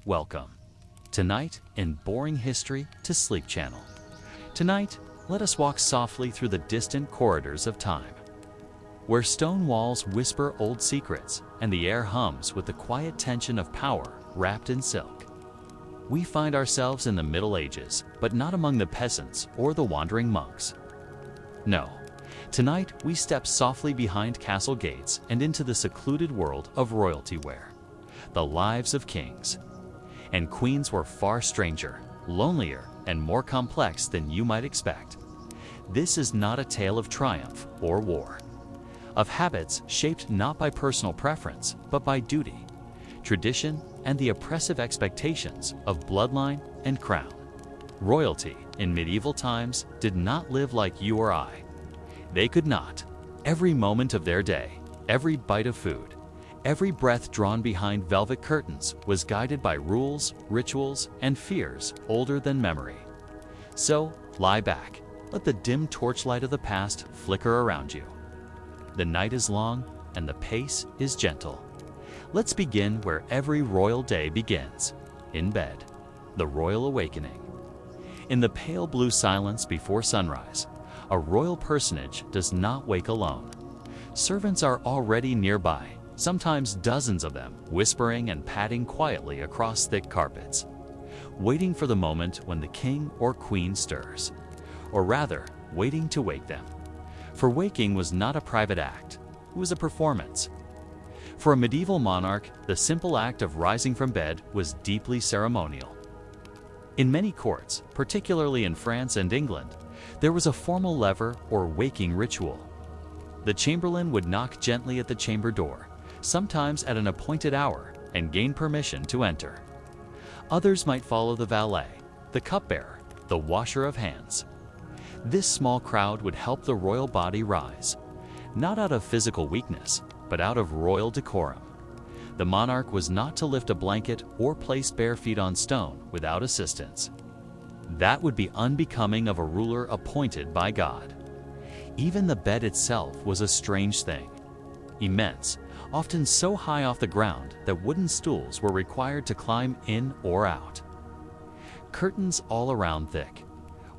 welcome. Tonight, in Boring History to Sleep Channel. Tonight, let us walk softly through the distant corridors of time, where stone walls whisper old secrets and the air hums with the quiet tension of power wrapped in silk. We find ourselves in the Middle Ages, but not among the peasants or the wandering monks. No, tonight we step softly behind castle gates and into the secluded world of royalty where the lives of kings and queens were far stranger, lonelier, and more complex than you might expect. This is not a tale of triumph or war, of habits shaped not by personal preference, but by duty, tradition, and the oppressive expectations of bloodline and crown. Royalty in medieval times did not live like you or I. They could not. Every moment of their day, every bite of food, every breath drawn behind velvet curtains was guided by rules, rituals, and fears older than memory. So, lie back, let the dim torchlight of the past flicker around you. The night is long and the pace is gentle. Let's begin where every royal day begins, in bed, the royal awakening. In the pale blue silence before sunrise, a royal personage does not wake alone. Servants are already nearby, sometimes dozens of them, whispering and padding quietly across thick carpets, waiting for the moment when the king or queen stirs, or rather, waiting to wake them. For waking was not a private act, it was a performance. For a medieval monarch, the simple act of rising from bed was deeply ceremonial. In many courts, particularly in France and England, there was a formal lever or waking ritual. The chamberlain would knock gently at the chamber door, sometimes at an appointed hour, and gain permission to enter. Others might follow the valet, the cupbearer, the washer of hands. This small crowd would help the royal body rise, not out of physical weakness, but out of royal decorum. The monarch was not to lift a blanket or place bare feet on stone without assistance. That would be unbecoming of a ruler appointed by God. Even the bed itself was a strange thing. Immense, often so high off the ground that wooden stools were required to climb in or out. Curtains all around thick,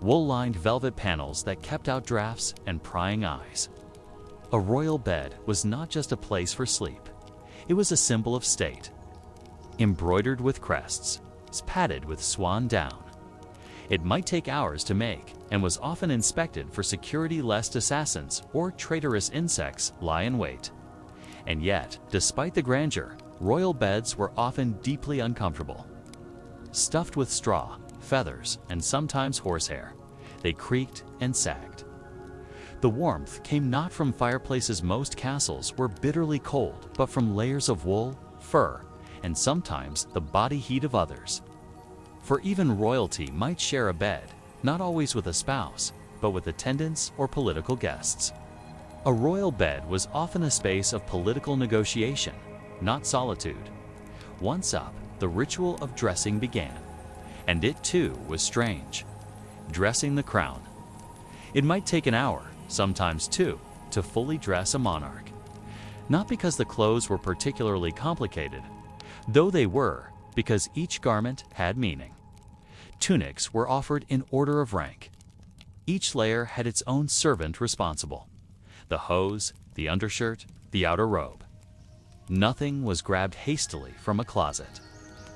wool-lined velvet panels that kept out drafts and prying eyes. A royal bed was not just a place for sleep. It was a symbol of state. Embroidered with crests, padded with swan down. It might take hours to make and was often inspected for security lest assassins or traitorous insects lie in wait. And yet, despite the grandeur, royal beds were often deeply uncomfortable. Stuffed with straw, feathers, and sometimes horsehair, they creaked and sagged. The warmth came not from fireplaces. Most castles were bitterly cold, but from layers of wool, fur, and sometimes the body heat of others. For even royalty might share a bed, not always with a spouse, but with attendants or political guests. A royal bed was often a space of political negotiation, not solitude. Once up, the ritual of dressing began, and it too was strange. Dressing the crown. It might take an hour, sometimes two, to fully dress a monarch. Not because the clothes were particularly complicated, though they were, because each garment had meaning. Tunics were offered in order of rank. Each layer had its own servant responsible. The hose, the undershirt, the outer robe. Nothing was grabbed hastily from a closet.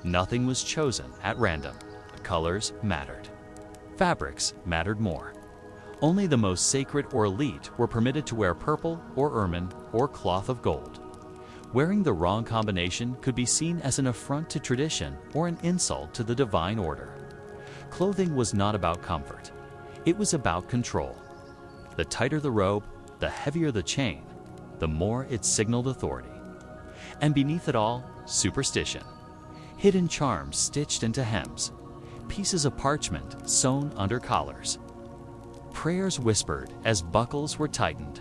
Nothing was chosen at random. Colors mattered. Fabrics mattered more. Only the most sacred or elite were permitted to wear purple or ermine or cloth of gold. Wearing the wrong combination could be seen as an affront to tradition or an insult to the divine order. Clothing was not about comfort. It was about control. The tighter the robe, the heavier the chain, the more it signaled authority. And beneath it all, superstition. Hidden charms stitched into hems, pieces of parchment sewn under collars. Prayers whispered as buckles were tightened.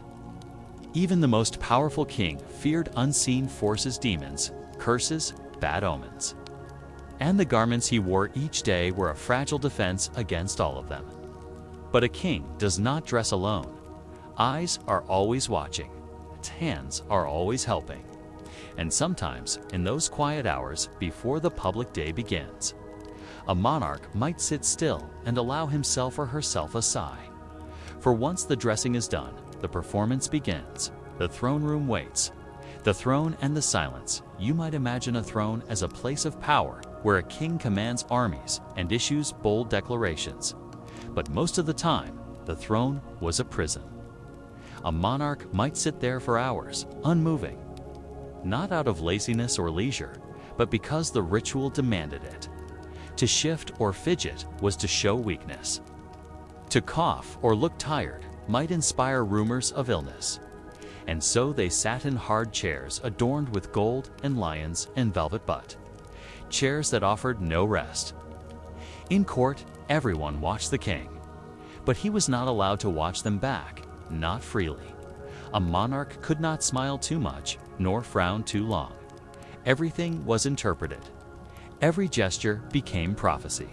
Even the most powerful king feared unseen forces, demons, curses, bad omens. And the garments he wore each day were a fragile defense against all of them. But a king does not dress alone. Eyes are always watching. Hands are always helping. and sometimes in those quiet hours before the public day begins. A monarch might sit still and allow himself or herself a sigh. For once the dressing is done, the performance begins. The throne room waits. The throne and the silence. You might imagine a throne as a place of power where a king commands armies and issues bold declarations. But most of the time, the throne was a prison. A monarch might sit there for hours, unmoving, not out of laziness or leisure, but because the ritual demanded it. To shift or fidget was to show weakness. To cough or look tired might inspire rumors of illness. And so they sat in hard chairs adorned with gold and lions and velvet butt, chairs that offered no rest. In court, everyone watched the king, but he was not allowed to watch them back, not freely. A monarch could not smile too much, nor frown too long. Everything was interpreted. Every gesture became prophecy.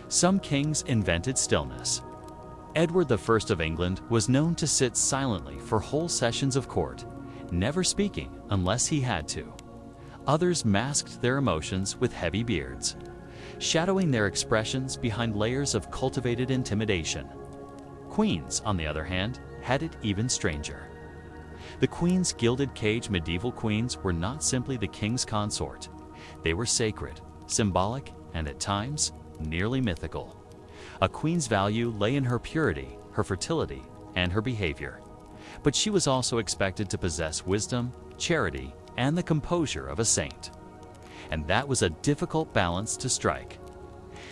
Some kings invented stillness. Edward I of England was known to sit silently for whole sessions of court, never speaking unless he had to. Others masked their emotions with heavy beards, shadowing their expressions behind layers of cultivated intimidation. Queens, on the other hand, had it even stranger. The Queen's gilded cage medieval queens were not simply the king's consort. They were sacred, symbolic, and at times, nearly mythical. A queen's value lay in her purity, her fertility, and her behavior. But she was also expected to possess wisdom, charity, and the composure of a saint. And that was a difficult balance to strike.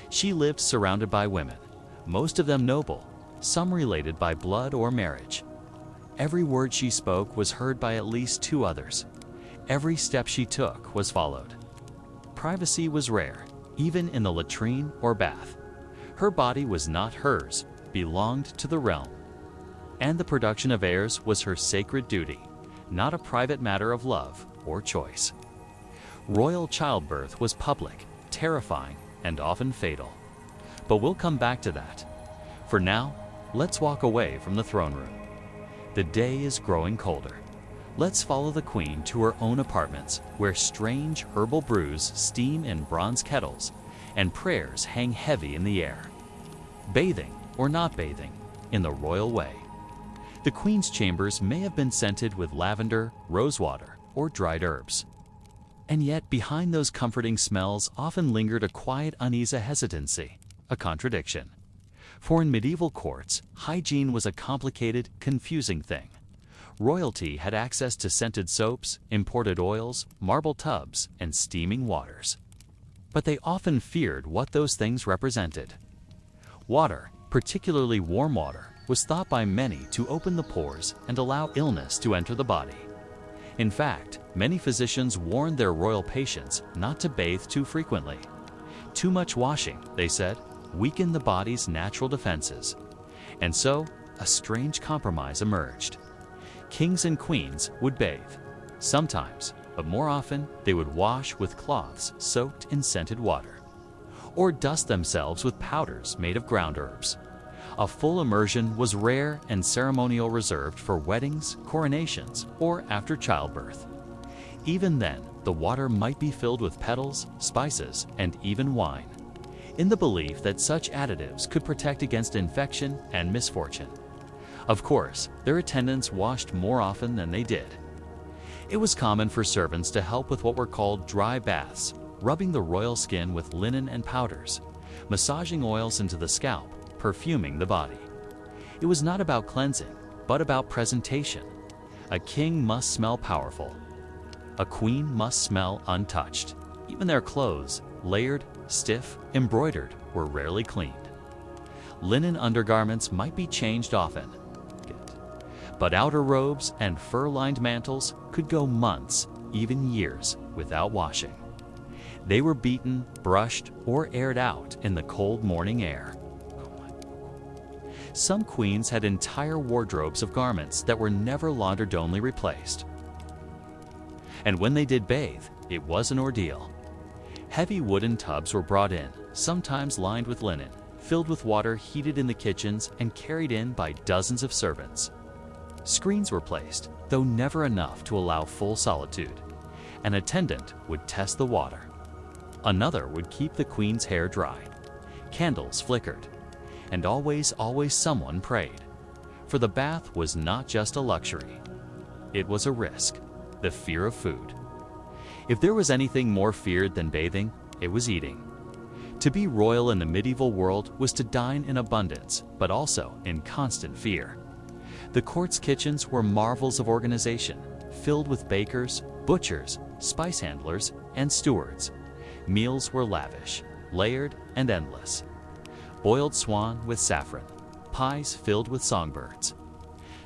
She lived surrounded by women, most of them noble, some related by blood or marriage. Every word she spoke was heard by at least two others. Every step she took was followed. Privacy was rare, even in the latrine or bath. Her body was not hers, belonged to the realm. And the production of heirs was her sacred duty, not a private matter of love or choice. Royal childbirth was public, terrifying, and often fatal. But we'll come back to that. For now, let's walk away from the throne room. The day is growing colder. Let's follow the Queen to her own apartments, where strange herbal brews steam in bronze kettles, and prayers hang heavy in the air. Bathing, or not bathing, in the royal way. The Queen's chambers may have been scented with lavender, rosewater, or dried herbs. And yet behind those comforting smells often lingered a quiet unease, a hesitancy, a contradiction. For in medieval courts, hygiene was a complicated, confusing thing. Royalty had access to scented soaps, imported oils, marble tubs, and steaming waters. But they often feared what those things represented. Water, particularly warm water, was thought by many to open the pores and allow illness to enter the body. In fact, many physicians warned their royal patients not to bathe too frequently. Too much washing, they said, weakened the body's natural defenses. And so, a strange compromise emerged. Kings and queens would bathe, sometimes, but more often they would wash with cloths soaked in scented water, or dust themselves with powders made of ground herbs. A full immersion was rare and ceremonial, reserved for weddings, coronations, or after childbirth. Even then, the water might be filled with petals, spices, and even wine, in the belief that such additives could protect against infection and misfortune. Of course, their attendants washed more often than they did. It was common for servants to help with what were called dry baths, rubbing the royal skin with linen and powders, massaging oils into the scalp, perfuming the body. It was not about cleansing, but about presentation. A king must smell powerful. A queen must smell untouched. Even their clothes, layered, stiff, embroidered, were rarely cleaned. Linen undergarments might be changed often, but outer robes and fur-lined mantles could go months, even years, without washing. They were beaten, brushed, or aired out in the cold morning air. Some queens had entire wardrobes of garments that were never laundered, only replaced. And when they did bathe, it was an ordeal. Heavy wooden tubs were brought in, sometimes lined with linen, filled with water heated in the kitchens and carried in by dozens of servants. Screens were placed, though never enough to allow full solitude. An attendant would test the water. Another would keep the queen's hair dry. Candles flickered. And always someone prayed. For the bath was not just a luxury. It was a risk, the fear of food. If there was anything more feared than bathing, it was eating. To be royal in the medieval world was to dine in abundance, but also in constant fear. The court's kitchens were marvels of organization, filled with bakers, butchers, spice handlers, and stewards. Meals were lavish, layered, and endless. Boiled swan with saffron, pies filled with songbirds,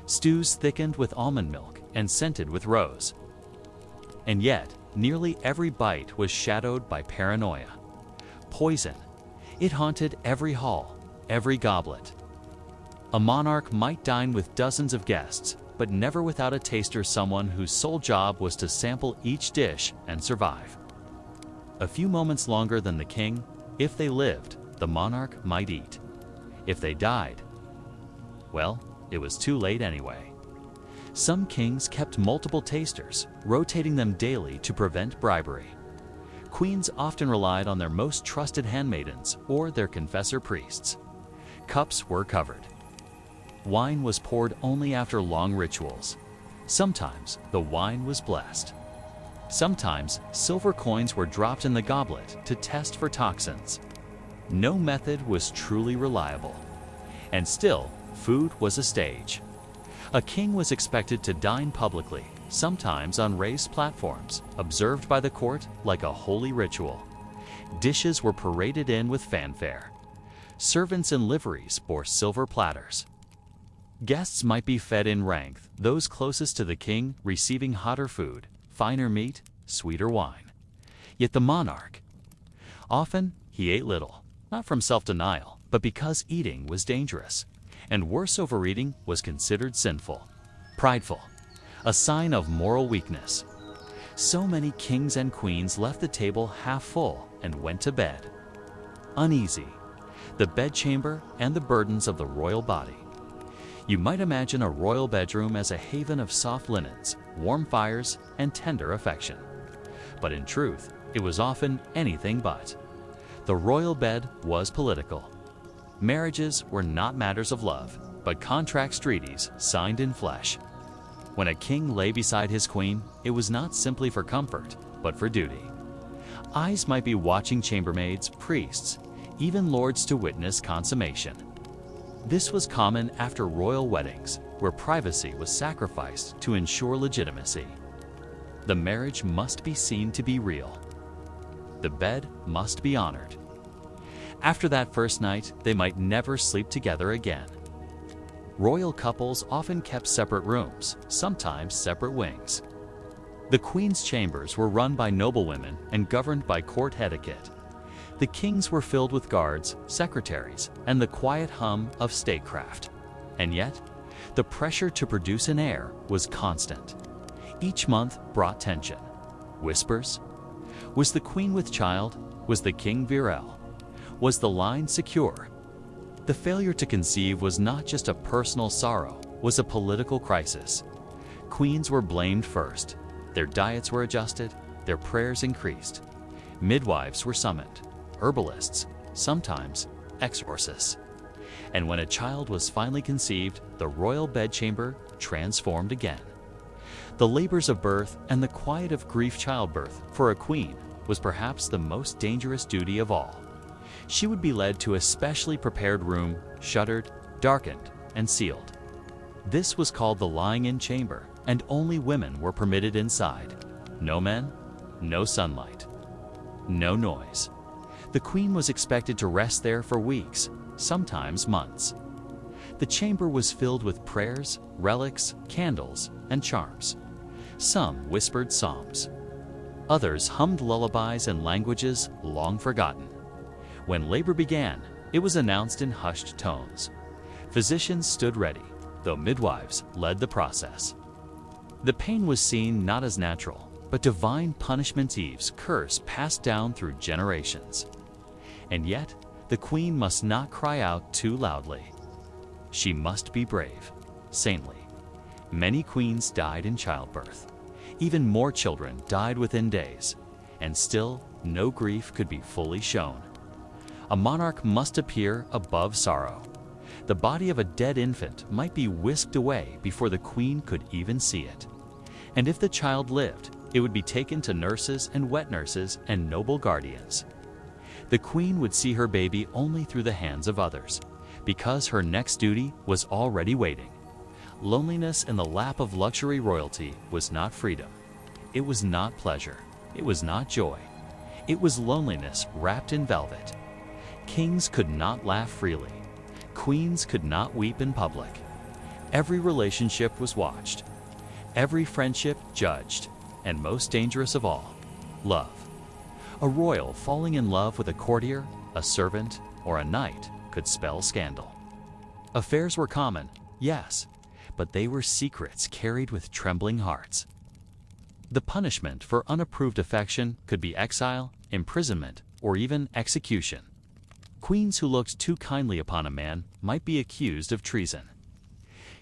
stews thickened with almond milk and scented with rose. And yet, nearly every bite was shadowed by paranoia. Poison. It haunted every hall, every goblet. A monarch might dine with dozens of guests, but never without a taster, someone whose sole job was to sample each dish and survive. A few moments longer than the king, if they lived, the monarch might eat. If they died, well, it was too late anyway. Some kings kept multiple tasters, rotating them daily to prevent bribery. Queens often relied on their most trusted handmaidens or their confessor priests. Cups were covered. Wine was poured only after long rituals. Sometimes the wine was blessed. Sometimes silver coins were dropped in the goblet to test for toxins. No method was truly reliable. And still, food was a stage. A king was expected to dine publicly, sometimes on raised platforms, observed by the court like a holy ritual. Dishes were paraded in with fanfare. Servants in liveries bore silver platters. Guests might be fed in rank, those closest to the king receiving hotter food, finer meat, sweeter wine. Yet the monarch, often he ate little, not from self-denial, but because eating was dangerous, and worse, overeating was considered sinful, prideful, a sign of moral weakness. So many kings and queens left the table half full and went to bed. Uneasy, the bedchamber and the burdens of the royal body. You might imagine a royal bedroom as a haven of soft linens, warm fires, and tender affection. But in truth, it was often anything but. The royal bed was political. Marriages were not matters of love, but contract treaties signed in flesh. When a king lay beside his queen, it was not simply for comfort, but for duty. Eyes might be watching chambermaids, priests, even lords to witness consummation. This was common after royal weddings, where privacy was sacrificed to ensure legitimacy. The marriage must be seen to be real. The bed must be honored. After that first night, they might never sleep together again. Royal couples often kept separate rooms, sometimes separate wings. The queen's chambers were run by noblewomen and governed by court etiquette. The kings were filled with guards, secretaries, and the quiet hum of statecraft. And yet, the pressure to produce an heir was constant. Each month brought tension. Whispers. Was the queen with child? Was the king virile? Was the line secure? The failure to conceive was not just a personal sorrow, was a political crisis. Queens were blamed first. Their diets were adjusted, their prayers increased. Midwives were summoned, herbalists, sometimes exorcists. And when a child was finally conceived, the royal bedchamber transformed again. The labors of birth and the quiet of grief childbirth for a queen was perhaps the most dangerous duty of all. She would be led to a specially prepared room, shuttered, darkened, and sealed. This was called the lying-in chamber, and only women were permitted inside. No men, no sunlight, no noise. The queen was expected to rest there for weeks, sometimes months. The chamber was filled with prayers, relics, candles, and charms. Some whispered psalms. Others hummed lullabies in languages long forgotten. When labor began, it was announced in hushed tones. Physicians stood ready, though midwives led the process. The pain was seen not as natural, but divine punishment, Eve's curse passed down through generations. And yet, the queen must not cry out too loudly. She must be brave, saintly. Many queens died in childbirth. Even more children died within days, and still no grief could be fully shown. A monarch must appear above sorrow. The body of a dead infant might be whisked away before the queen could even see it. And if the child lived, it would be taken to nurses and wet nurses and noble guardians. The queen would see her baby only through the hands of others, because her next duty was already waiting. Loneliness in the lap of luxury royalty was not freedom. It was not pleasure. It was not joy. It was loneliness wrapped in velvet. Kings could not laugh freely. Queens could not weep in public. Every relationship was watched. Every friendship judged. And most dangerous of all, love. A royal falling in love with a courtier, a servant, or a knight could spell scandal. Affairs were common, yes, but they were secrets carried with trembling hearts. The punishment for unapproved affection could be exile, imprisonment, or even execution. Queens who looked too kindly upon a man might be accused of treason.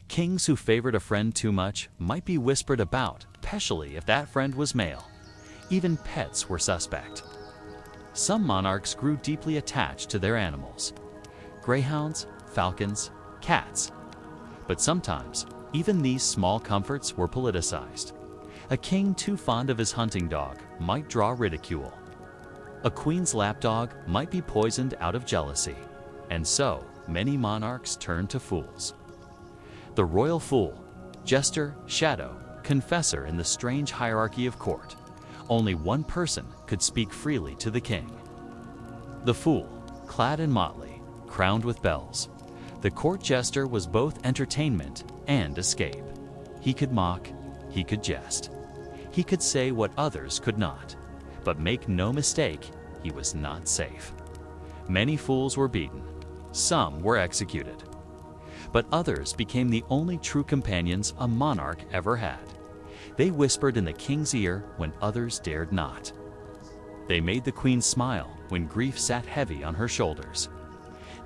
Kings who favored a friend too much might be whispered about, especially if that friend was male. Even pets were suspect. Some monarchs grew deeply attached to their animals: greyhounds, falcons, cats. But sometimes, even these small comforts were politicized. A king too fond of his hunting dog might draw ridicule. A queen's lapdog might be poisoned out of jealousy. And so, many monarchs turned to fools. The royal fool, jester, shadow, confessor in the strange hierarchy of court. Only one person could speak freely to the king. The fool, clad in motley, crowned with bells. The court jester was both entertainment and escape. He could mock, he could jest. He could say what others could not. But make no mistake, he was not safe. Many fools were beaten. Some were executed. But others became the only true companions a monarch ever had. They whispered in the king's ear when others dared not. They made the queen smile when grief sat heavy on her shoulders.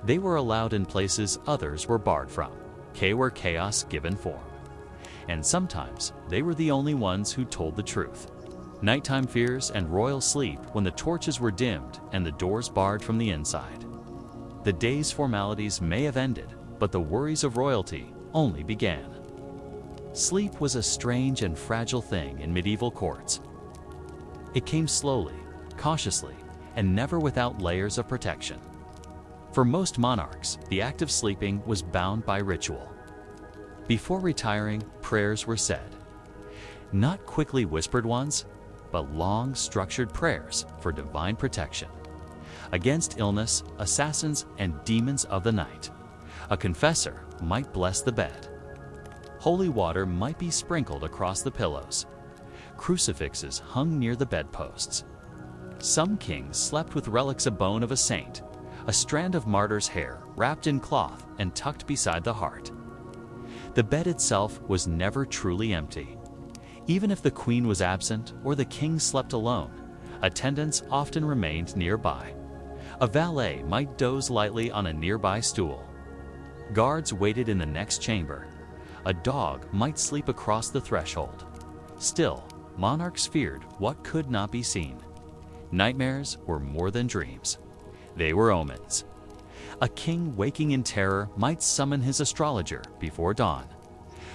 They were allowed in places others were barred from, where chaos given form. And sometimes they were the only ones who told the truth. Nighttime fears and royal sleep when the torches were dimmed and the doors barred from the inside. The day's formalities may have ended, but the worries of royalty only began. Sleep was a strange and fragile thing in medieval courts. It came slowly, cautiously, and never without layers of protection. For most monarchs, the act of sleeping was bound by ritual. Before retiring, prayers were said. Not quickly whispered ones, but long, structured prayers for divine protection. Against illness, assassins, and demons of the night. A confessor might bless the bed. Holy water might be sprinkled across the pillows. Crucifixes hung near the bedposts. Some kings slept with relics of bone of a saint, a strand of martyr's hair wrapped in cloth and tucked beside the heart. The bed itself was never truly empty. Even if the queen was absent or the king slept alone, attendants often remained nearby. A valet might doze lightly on a nearby stool. Guards waited in the next chamber. A dog might sleep across the threshold. Still, monarchs feared what could not be seen. Nightmares were more than dreams. They were omens. A king waking in terror might summon his astrologer before dawn.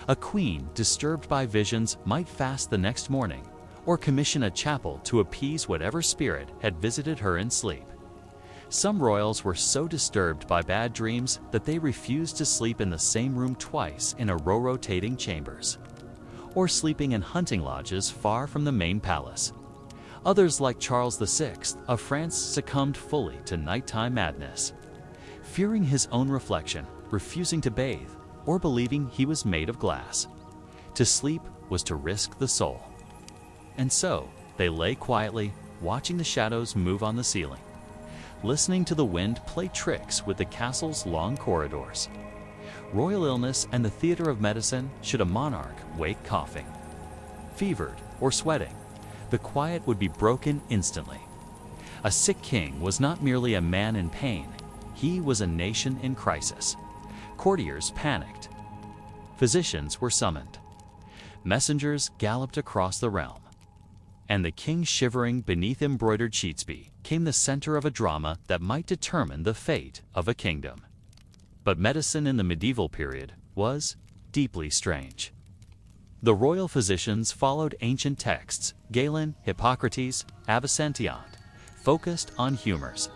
A queen disturbed by visions might fast the next morning or commission a chapel to appease whatever spirit had visited her in sleep. Some royals were so disturbed by bad dreams that they refused to sleep in the same room twice in a row rotating chambers, or sleeping in hunting lodges far from the main palace. Others, like Charles VI of France, succumbed fully to nighttime madness, fearing his own reflection, refusing to bathe, or believing he was made of glass. To sleep was to risk the soul. And so they lay quietly, watching the shadows move on the ceiling, listening to the wind play tricks with the castle's long corridors. Royal illness and the theater of medicine should a monarch wake coughing, fevered, or sweating, the quiet would be broken instantly. A sick king was not merely a man in pain, he was a nation in crisis. Courtiers panicked. Physicians were summoned. Messengers galloped across the realm, and the king shivering beneath embroidered sheets became the center of a drama that might determine the fate of a kingdom. But medicine in the medieval period was deeply strange. The royal physicians followed ancient texts. Galen, Hippocrates, Avicenna focused on humors: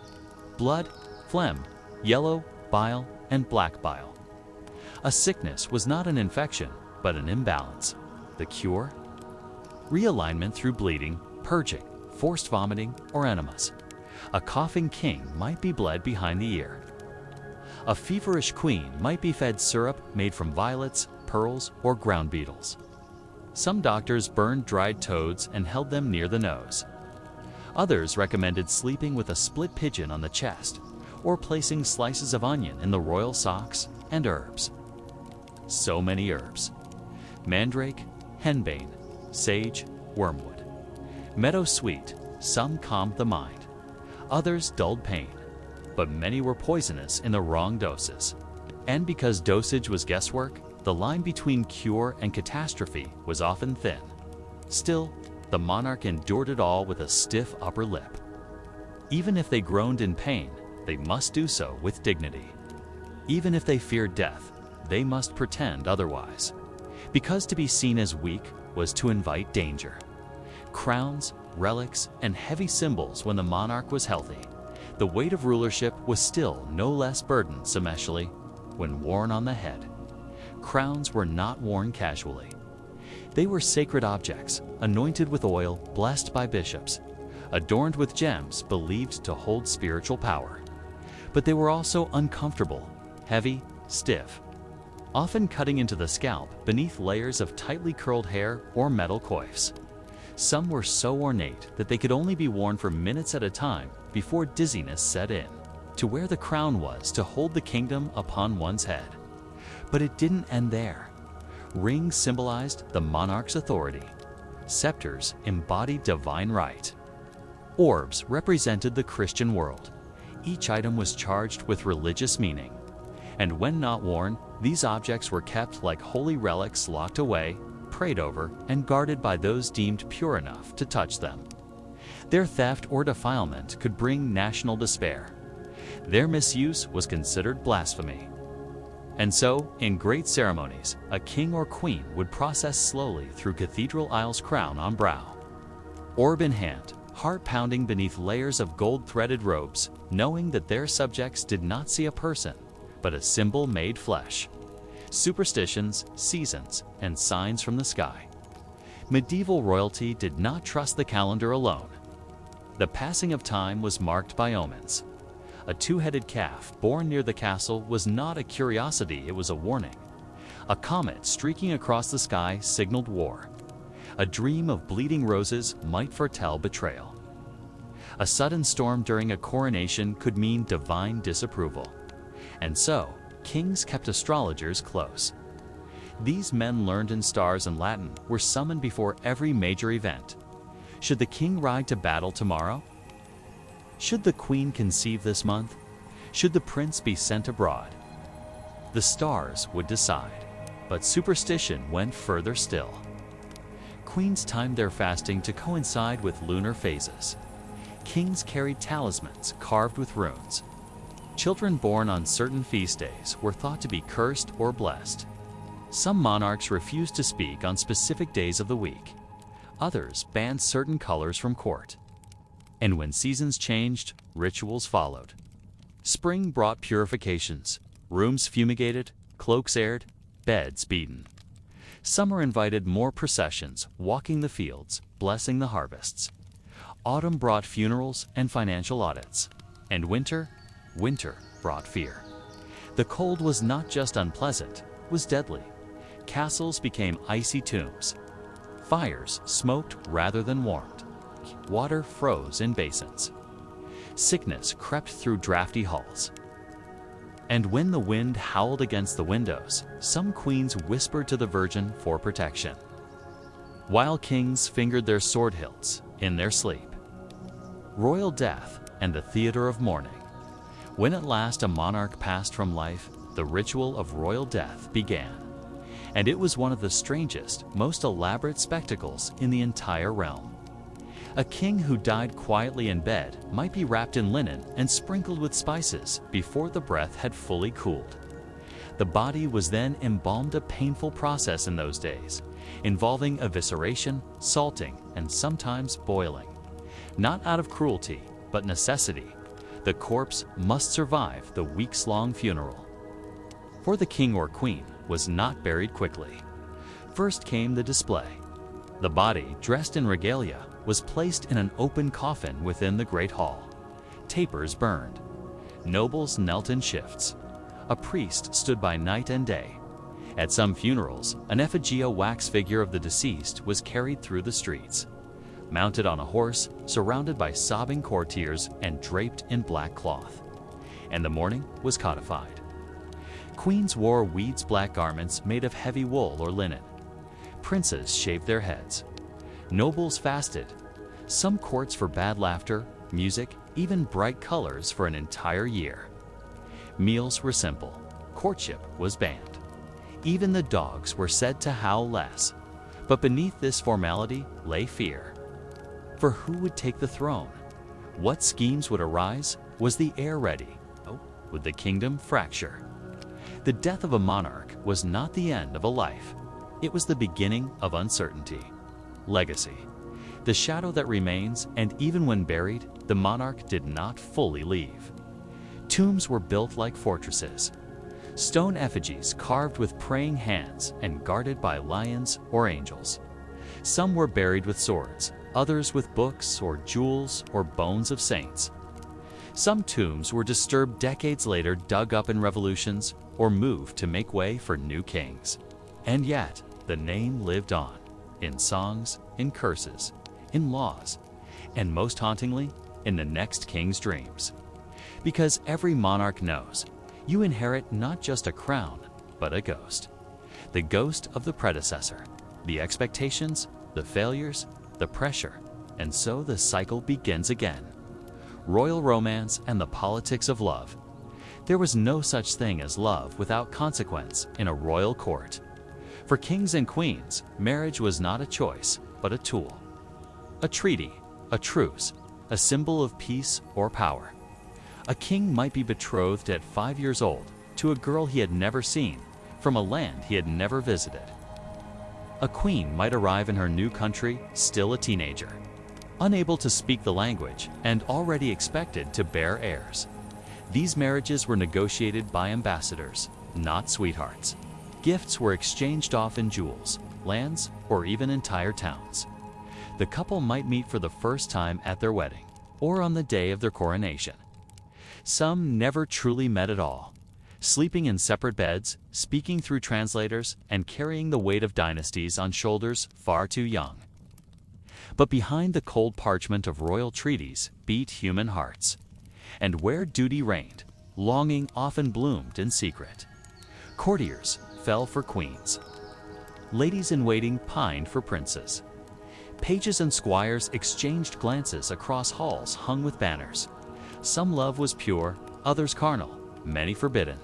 blood, phlegm, yellow bile, and black bile. A sickness was not an infection, but an imbalance. The cure? Realignment through bleeding, purging, forced vomiting, or enemas. A coughing king might be bled behind the ear. A feverish queen might be fed syrup made from violets, pearls, or ground beetles. Some doctors burned dried toads and held them near the nose. Others recommended sleeping with a split pigeon on the chest, or placing slices of onion in the royal socks, and herbs. So many herbs: mandrake, henbane, sage, wormwood. Meadow sweet, some calmed the mind, others dulled pain, but many were poisonous in the wrong doses. And because dosage was guesswork, the line between cure and catastrophe was often thin. Still, the monarch endured it all with a stiff upper lip. Even if they groaned in pain, they must do so with dignity. Even if they feared death, they must pretend otherwise, because to be seen as weak was to invite danger. Crowns, relics, and heavy symbols when the monarch was healthy. The weight of rulership was still no less burdensome, especially when worn on the head. Crowns were not worn casually. They were sacred objects, anointed with oil, blessed by bishops, adorned with gems believed to hold spiritual power. But they were also uncomfortable, heavy, stiff, often cutting into the scalp beneath layers of tightly curled hair or metal coifs. Some were so ornate that they could only be worn for minutes at a time before dizziness set in. To wear the crown was to hold the kingdom upon one's head. But it didn't end there. Rings symbolized the monarch's authority. Scepters embodied divine right. Orbs represented the Christian world. Each item was charged with religious meaning. And when not worn, these objects were kept like holy relics, locked away, prayed over, and guarded by those deemed pure enough to touch them. Their theft or defilement could bring national despair. Their misuse was considered blasphemy. And so, in great ceremonies, a king or queen would process slowly through cathedral aisles, crown on brow, orb in hand, heart pounding beneath layers of gold-threaded robes, knowing that their subjects did not see a person, but a symbol made flesh. Superstitions, seasons, and signs from the sky. Medieval royalty did not trust the calendar alone. The passing of time was marked by omens. A two-headed calf born near the castle was not a curiosity, it was a warning. A comet streaking across the sky signaled war. A dream of bleeding roses might foretell betrayal. A sudden storm during a coronation could mean divine disapproval. And so, kings kept astrologers close. These men learned in stars and Latin were summoned before every major event. Should the king ride to battle tomorrow? Should the queen conceive this month? Should the prince be sent abroad? The stars would decide, but superstition went further still. Queens timed their fasting to coincide with lunar phases. Kings carried talismans carved with runes. Children born on certain feast days were thought to be cursed or blessed. Some monarchs refused to speak on specific days of the week. Others banned certain colors from court. And when seasons changed, rituals followed. Spring brought purifications, rooms fumigated, cloaks aired, beds beaten. Summer invited more processions, walking the fields, blessing the harvests. Autumn brought funerals and financial audits. And winter brought fear. The cold was not just unpleasant, it was deadly. Castles became icy tombs. Fires smoked rather than warmed. Water froze in basins. Sickness crept through drafty halls. And when the wind howled against the windows, some queens whispered to the Virgin for protection, while kings fingered their sword hilts in their sleep. Royal death and the theater of mourning. When at last a monarch passed from life, the ritual of royal death began. and it was one of the strangest, most elaborate spectacles in the entire realm. A king who died quietly in bed might be wrapped in linen and sprinkled with spices before the breath had fully cooled. The body was then embalmed, a painful process in those days, involving evisceration, salting, and sometimes boiling. Not out of cruelty, but necessity, the corpse must survive the weeks-long funeral. For the king or queen was not buried quickly. First came the display. The body, dressed in regalia, was placed in an open coffin within the great hall. Tapers burned. Nobles knelt in shifts. A priest stood by night and day. At some funerals, an effigy, a wax figure of the deceased, was carried through the streets, mounted on a horse, surrounded by sobbing courtiers and draped in black cloth. And the mourning was codified. Queens wore weeds black garments made of heavy wool or linen. Princes shaved their heads. Nobles fasted. Some courts forbade laughter, music, even bright colors for an entire year. Meals were simple. Courtship was banned. Even the dogs were said to howl less. But beneath this formality lay fear. For who would take the throne? What schemes would arise? Was the heir ready? Would the kingdom fracture? The death of a monarch was not the end of a life. It was the beginning of uncertainty. Legacy. The shadow that remains, and even when buried, the monarch did not fully leave. Tombs were built like fortresses. Stone effigies carved with praying hands and guarded by lions or angels. Some were buried with swords, others with books or jewels or bones of saints. Some tombs were disturbed decades later, dug up in revolutions, or moved to make way for new kings. And yet, the name lived on, in songs, in curses, in laws, and most hauntingly, in the next king's dreams. Because every monarch knows, you inherit not just a crown, but a ghost. The ghost of the predecessor, the expectations, the failures, the pressure, and so the cycle begins again. Royal romance and the politics of love. There was no such thing as love without consequence in a royal court. For kings and queens, marriage was not a choice, but a tool. A treaty, a truce, a symbol of peace or power. A king might be betrothed at 5 years old to a girl he had never seen, from a land he had never visited. A queen might arrive in her new country still a teenager, unable to speak the language and already expected to bear heirs. These marriages were negotiated by ambassadors, not sweethearts. Gifts were exchanged off in jewels, lands, or even entire towns. The couple might meet for the first time at their wedding or on the day of their coronation. Some never truly met at all, sleeping in separate beds, speaking through translators, and carrying the weight of dynasties on shoulders far too young. But behind the cold parchment of royal treaties beat human hearts. And where duty reigned, longing often bloomed in secret. Courtiers fell for queens. Ladies-in-waiting pined for princes. Pages and squires exchanged glances across halls hung with banners. Some love was pure, others carnal, many forbidden.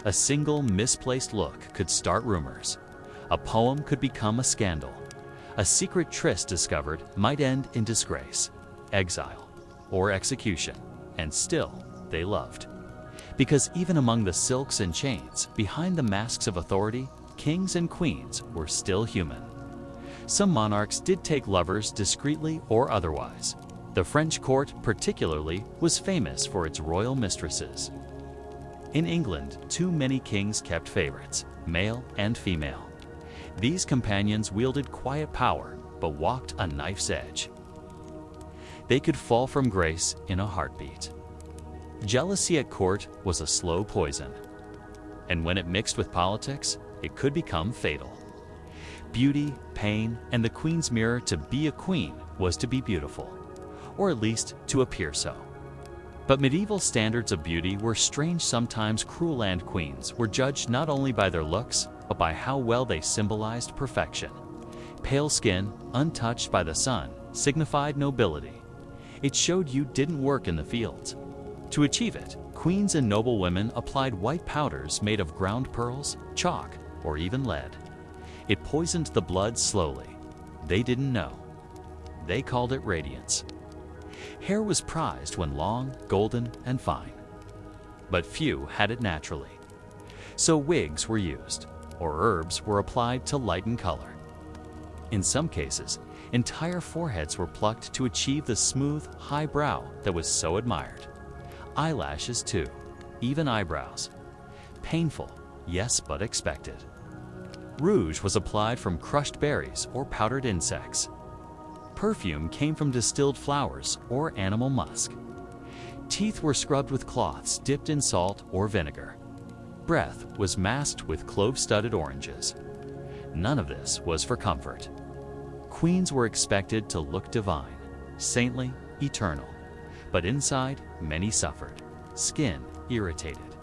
A single misplaced look could start rumors. A poem could become a scandal. A secret tryst discovered might end in disgrace, exile, or execution. And still, they loved. Because even among the silks and chains, behind the masks of authority, kings and queens were still human. Some monarchs did take lovers discreetly or otherwise. The French court, particularly, was famous for its royal mistresses. In England, too many kings kept favorites, male and female. These companions wielded quiet power, but walked a knife's edge. They could fall from grace in a heartbeat. Jealousy at court was a slow poison, and when it mixed with politics, it could become fatal. Beauty, pain, and the queen's mirror. To be a queen was to be beautiful, or at least to appear so. But medieval standards of beauty were strange. Sometimes cruel, and queens were judged not only by their looks, but by how well they symbolized perfection. Pale skin, untouched by the sun, signified nobility. It showed you didn't work in the fields. To achieve it, queens and noble women applied white powders made of ground pearls, chalk, or even lead. It poisoned the blood slowly. They didn't know. They called it radiance. Hair was prized when long, golden, and fine. But few had it naturally. So wigs were used, or herbs were applied to lighten color. In some cases, entire foreheads were plucked to achieve the smooth, high brow that was so admired. Eyelashes too, even eyebrows. Painful, yes, but expected. Rouge was applied from crushed berries or powdered insects. Perfume came from distilled flowers or animal musk. Teeth were scrubbed with cloths dipped in salt or vinegar. Breath was masked with clove-studded oranges. None of this was for comfort. Queens were expected to look divine, saintly, eternal. But inside, many suffered. Skin irritated,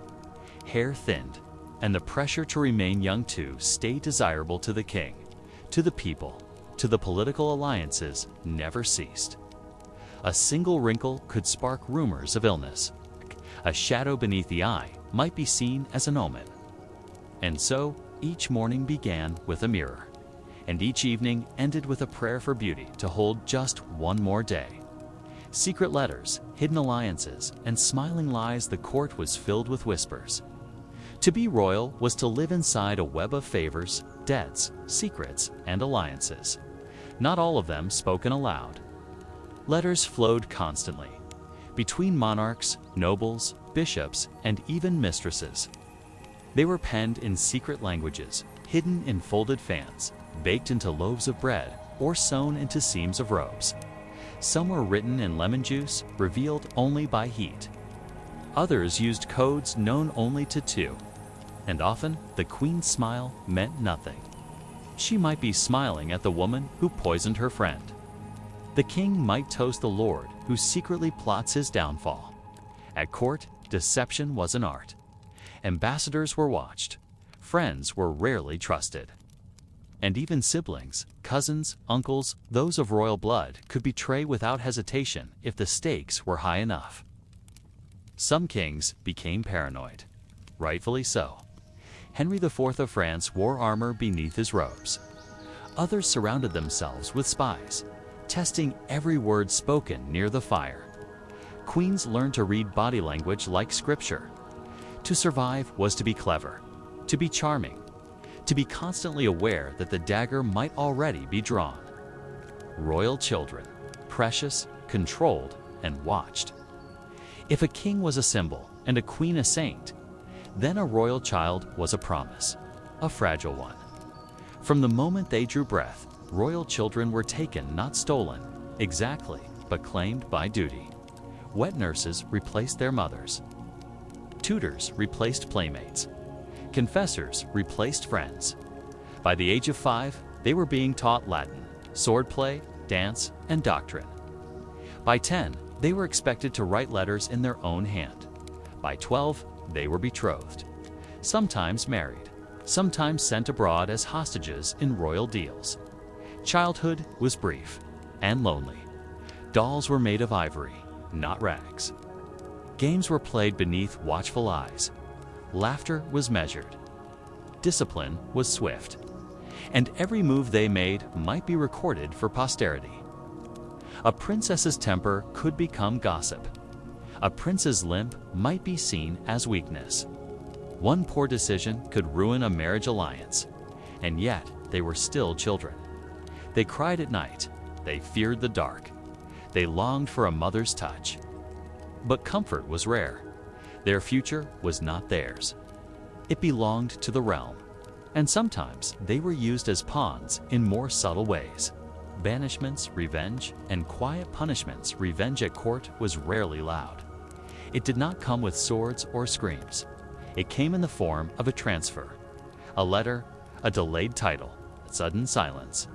hair thinned, and the pressure to remain young to stay desirable to the king, to the people, to the political alliances never ceased. A single wrinkle could spark rumors of illness. A shadow beneath the eye might be seen as an omen. And so each morning began with a mirror, and each evening ended with a prayer for beauty to hold just one more day. Secret letters, hidden alliances, and smiling lies, the court was filled with whispers. To be royal was to live inside a web of favors, debts, secrets, and alliances. Not all of them spoken aloud. Letters flowed constantly, between monarchs, nobles, bishops, and even mistresses. They were penned in secret languages, hidden in folded fans, baked into loaves of bread, or sewn into seams of robes. Some were written in lemon juice, revealed only by heat. Others used codes known only to two. And often, the queen's smile meant nothing. She might be smiling at the woman who poisoned her friend. The king might toast the lord who secretly plots his downfall. At court, deception was an art. Ambassadors were watched. Friends were rarely trusted. And even siblings, cousins, uncles, those of royal blood could betray without hesitation if the stakes were high enough. Some kings became paranoid. Rightfully so. Henry IV of France wore armor beneath his robes. Others surrounded themselves with spies, testing every word spoken near the fire. Queens learned to read body language like scripture. To survive was to be clever, to be charming, to be constantly aware that the dagger might already be drawn. Royal children, precious, controlled, and watched. If a king was a symbol and a queen a saint, then a royal child was a promise, a fragile one. From the moment they drew breath, royal children were taken, not stolen, exactly, but claimed by duty. Wet nurses replaced their mothers. Tutors replaced playmates. Confessors replaced friends. By the age of 5, they were being taught Latin, swordplay, dance, and doctrine. By 10, they were expected to write letters in their own hand. By 12, they were betrothed, sometimes married, sometimes sent abroad as hostages in royal deals. Childhood was brief and lonely. Dolls were made of ivory, not rags. Games were played beneath watchful eyes. Laughter was measured. Discipline was swift. And every move they made might be recorded for posterity. A princess's temper could become gossip. A prince's limp might be seen as weakness. One poor decision could ruin a marriage alliance. And yet, they were still children. They cried at night. They feared the dark. They longed for a mother's touch. But comfort was rare. Their future was not theirs. It belonged to the realm. And sometimes they were used as pawns in more subtle ways. Banishments, revenge, and quiet punishments. Revenge at court was rarely loud. It did not come with swords or screams. It came in the form of a transfer, a letter, a delayed title, sudden silence.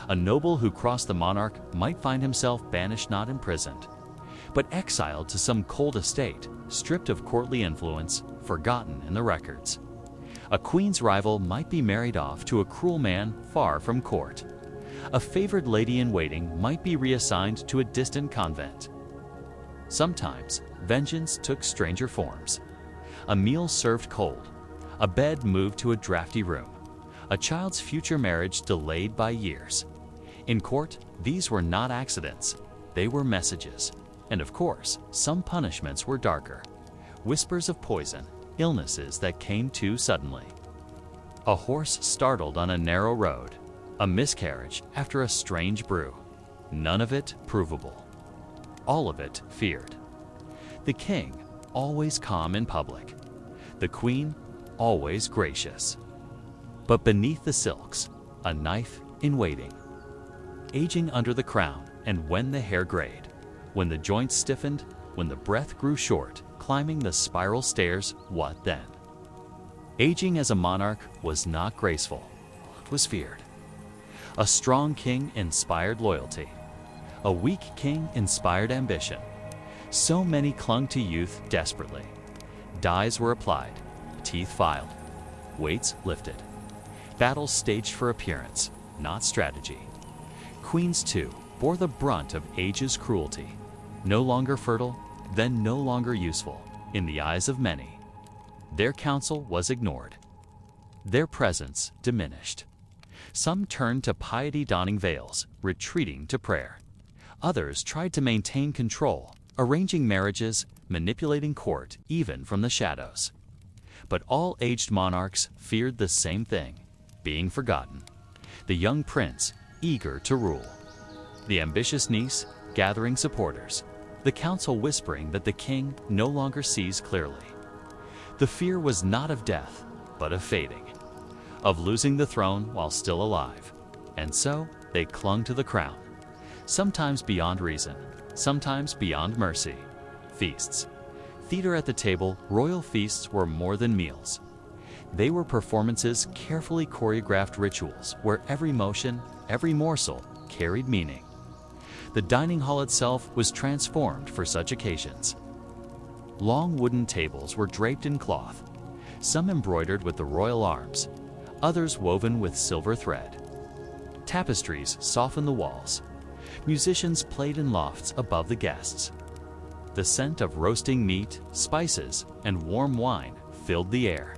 A noble who crossed the monarch might find himself banished, not imprisoned, but exiled to some cold estate, stripped of courtly influence, forgotten in the records. A queen's rival might be married off to a cruel man far from court. A favored lady-in-waiting might be reassigned to a distant convent. Sometimes, vengeance took stranger forms. A meal served cold, a bed moved to a drafty room, a child's future marriage delayed by years. In court, these were not accidents, they were messages. And of course, some punishments were darker. Whispers of poison, illnesses that came too suddenly. A horse startled on a narrow road, a miscarriage after a strange brew. None of it provable. All of it feared. The king, always calm in public. The queen, always gracious. But beneath the silks, a knife in waiting. Aging under the crown, and when the hair grayed, when the joints stiffened, when the breath grew short, climbing the spiral stairs, what then? Aging as a monarch was not graceful, it was feared. A strong king inspired loyalty. A weak king inspired ambition. So many clung to youth desperately. Dyes were applied, teeth filed, weights lifted. Battles staged for appearance, not strategy. Queens, too, bore the brunt of age's cruelty. No longer fertile, then no longer useful, in the eyes of many. Their counsel was ignored. Their presence diminished. Some turned to piety-donning veils, retreating to prayer. Others tried to maintain control, arranging marriages, manipulating court, even from the shadows. But all aged monarchs feared the same thing, being forgotten. The young prince, eager to rule. The ambitious niece, gathering supporters. The council whispering that the king no longer sees clearly. The fear was not of death, but of fading, of losing the throne while still alive. And so they clung to the crown, sometimes beyond reason, sometimes beyond mercy. Feasts. Theater at the table, royal feasts were more than meals. They were performances, carefully choreographed rituals where every motion, every morsel carried meaning. The dining hall itself was transformed for such occasions. Long wooden tables were draped in cloth, some embroidered with the royal arms, others woven with silver thread. Tapestries softened the walls. Musicians played in lofts above the guests. The scent of roasting meat, spices, and warm wine filled the air.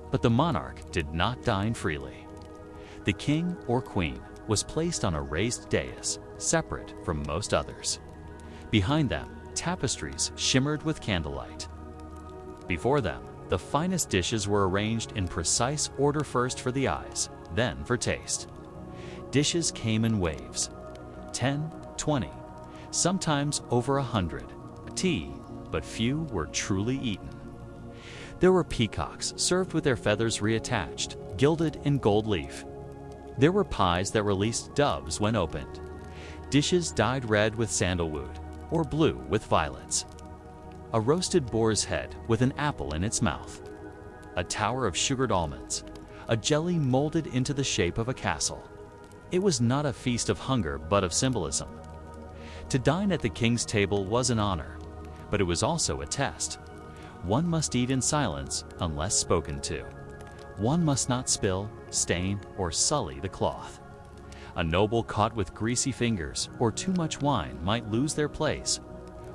But the monarch did not dine freely. The king or queen was placed on a raised dais, separate from most others. Behind them, tapestries shimmered with candlelight. Before them, the finest dishes were arranged in precise order, first for the eyes, then for taste. Dishes came in waves, 10, 20, sometimes over 100. Tea, but few were truly eaten. There were peacocks served with their feathers reattached, gilded in gold leaf. There were pies that released doves when opened. Dishes dyed red with sandalwood, or blue with violets. A roasted boar's head with an apple in its mouth. A tower of sugared almonds. A jelly molded into the shape of a castle. It was not a feast of hunger, but of symbolism. To dine at the king's table was an honor, but it was also a test. One must eat in silence unless spoken to. One must not spill, stain, or sully the cloth. A noble caught with greasy fingers or too much wine might lose their place.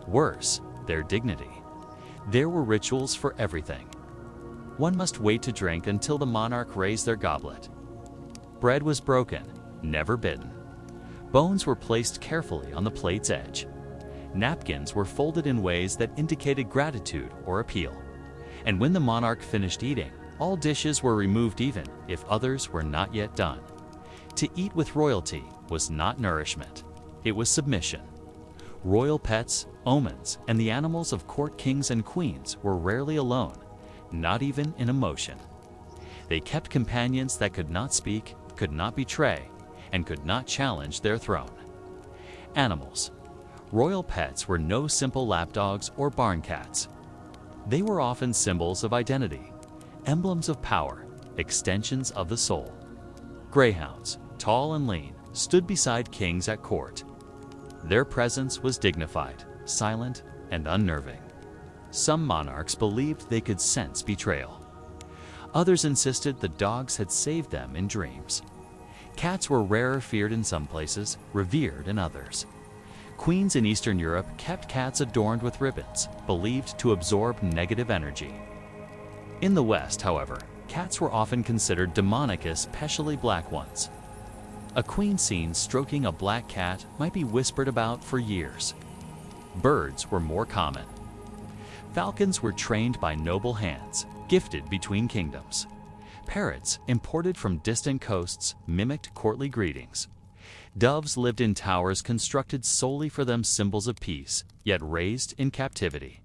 Worse, their dignity. There were rituals for everything. One must wait to drink until the monarch raised their goblet. Bread was broken, never bitten. Bones were placed carefully on the plate's edge. Napkins were folded in ways that indicated gratitude or appeal. And when the monarch finished eating, all dishes were removed even if others were not yet done. To eat with royalty was not nourishment, it was submission. Royal pets, omens, and the animals of court kings and queens were rarely alone, not even in emotion. They kept companions that could not speak, could not betray, and could not challenge their throne. Animals. Royal pets were no simple lapdogs or barn cats. They were often symbols of identity, emblems of power, extensions of the soul. Greyhounds, tall and lean, stood beside kings at court. Their presence was dignified, silent, and unnerving. Some monarchs believed they could sense betrayal. Others insisted the dogs had saved them in dreams. Cats were rarer feared in some places, revered in others. Queens in Eastern Europe kept cats adorned with ribbons, believed to absorb negative energy. In the West, however, cats were often considered demonic, especially black ones. A queen seen stroking a black cat might be whispered about for years. Birds were more common. Falcons were trained by noble hands, gifted between kingdoms. Parrots, imported from distant coasts, mimicked courtly greetings. Doves lived in towers constructed solely for them, symbols of peace, yet raised in captivity.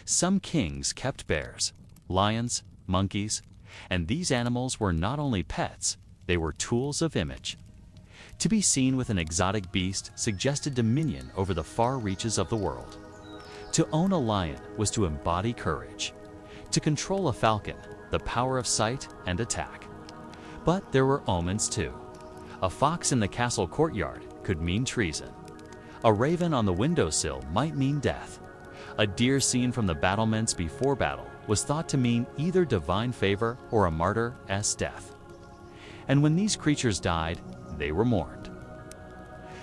Some kings kept bears, lions, monkeys, and these animals were not only pets, they were tools of image. To be seen with an exotic beast suggested dominion over the far reaches of the world. To own a lion was to embody courage. To control a falcon, the power of sight and attack. But there were omens too. A fox in the castle courtyard could mean treason. A raven on the windowsill might mean death. A deer seen from the battlements before battle was thought to mean either divine favor or a martyr's death. And when these creatures died, they were mourned.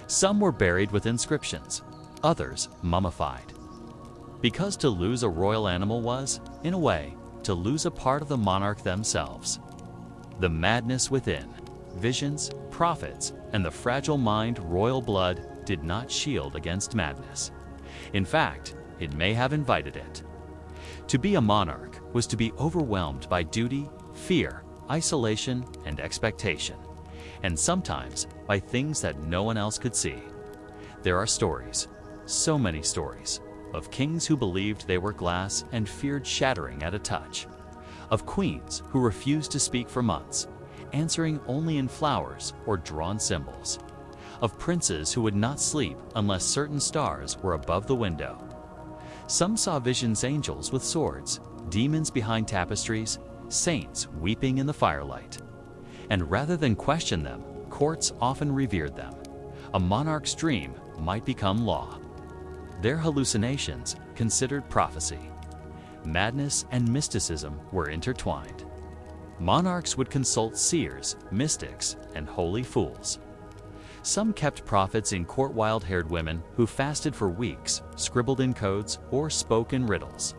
Some were buried with inscriptions, others mummified. Because to lose a royal animal was, in a way, to lose a part of the monarch themselves. The madness within, visions, prophets, and the fragile mind, royal blood did not shield against madness. In fact, it may have invited it. To be a monarch was to be overwhelmed by duty, fear, isolation, and expectation, and sometimes by things that no one else could see. There are stories, so many stories, of kings who believed they were glass and feared shattering at a touch, of queens who refused to speak for months, answering only in flowers or drawn symbols, of princes who would not sleep unless certain stars were above the window. Some saw visions, angels with swords, demons behind tapestries, saints weeping in the firelight. And rather than question them, courts often revered them. A monarch's dream might become law. Their hallucinations considered prophecy. Madness and mysticism were intertwined. Monarchs would consult seers, mystics, and holy fools. Some kept prophets in court, wild-haired women who fasted for weeks, scribbled in codes, or spoke in riddles.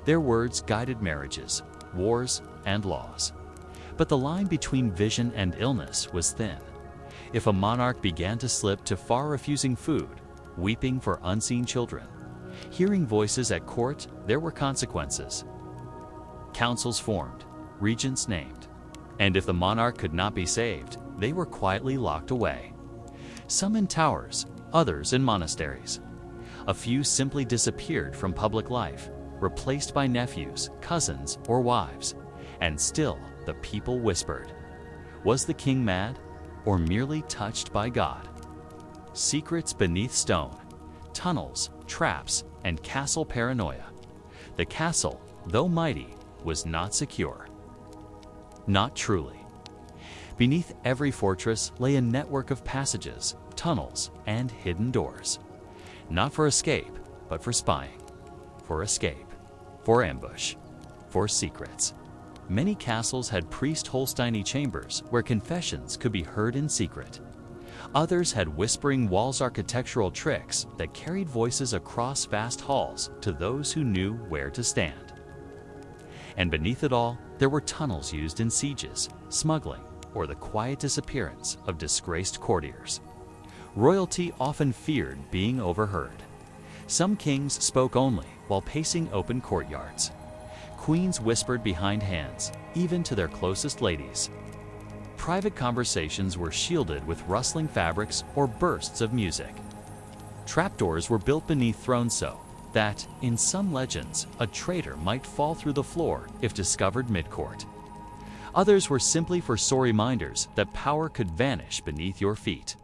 Their words guided marriages, wars, and laws. But the line between vision and illness was thin. If a monarch began to slip to far refusing food, weeping for unseen children, hearing voices at court, there were consequences. Councils formed, regents named, and if the monarch could not be saved, they were quietly locked away. Some in towers, others in monasteries. A few simply disappeared from public life, replaced by nephews, cousins, or wives, and still the people whispered. Was the king mad, or merely touched by God? Secrets beneath stone, tunnels, traps, and castle paranoia. The castle, though mighty, was not secure. Not truly. Beneath every fortress lay a network of passages, tunnels, and hidden doors. Not for escape, but for spying. For escape. For ambush. For secrets. Many castles had priest-Holsteiny chambers where confessions could be heard in secret. Others had whispering walls, architectural tricks that carried voices across vast halls to those who knew where to stand. And beneath it all, there were tunnels used in sieges, smuggling, or the quiet disappearance of disgraced courtiers. Royalty often feared being overheard. Some kings spoke only while pacing open courtyards. Queens whispered behind hands, even to their closest ladies. Private conversations were shielded with rustling fabrics or bursts of music. Trapdoors were built beneath thrones so that, in some legends, a traitor might fall through the floor if discovered mid-court. Others were simply for sore reminders that power could vanish beneath your feet.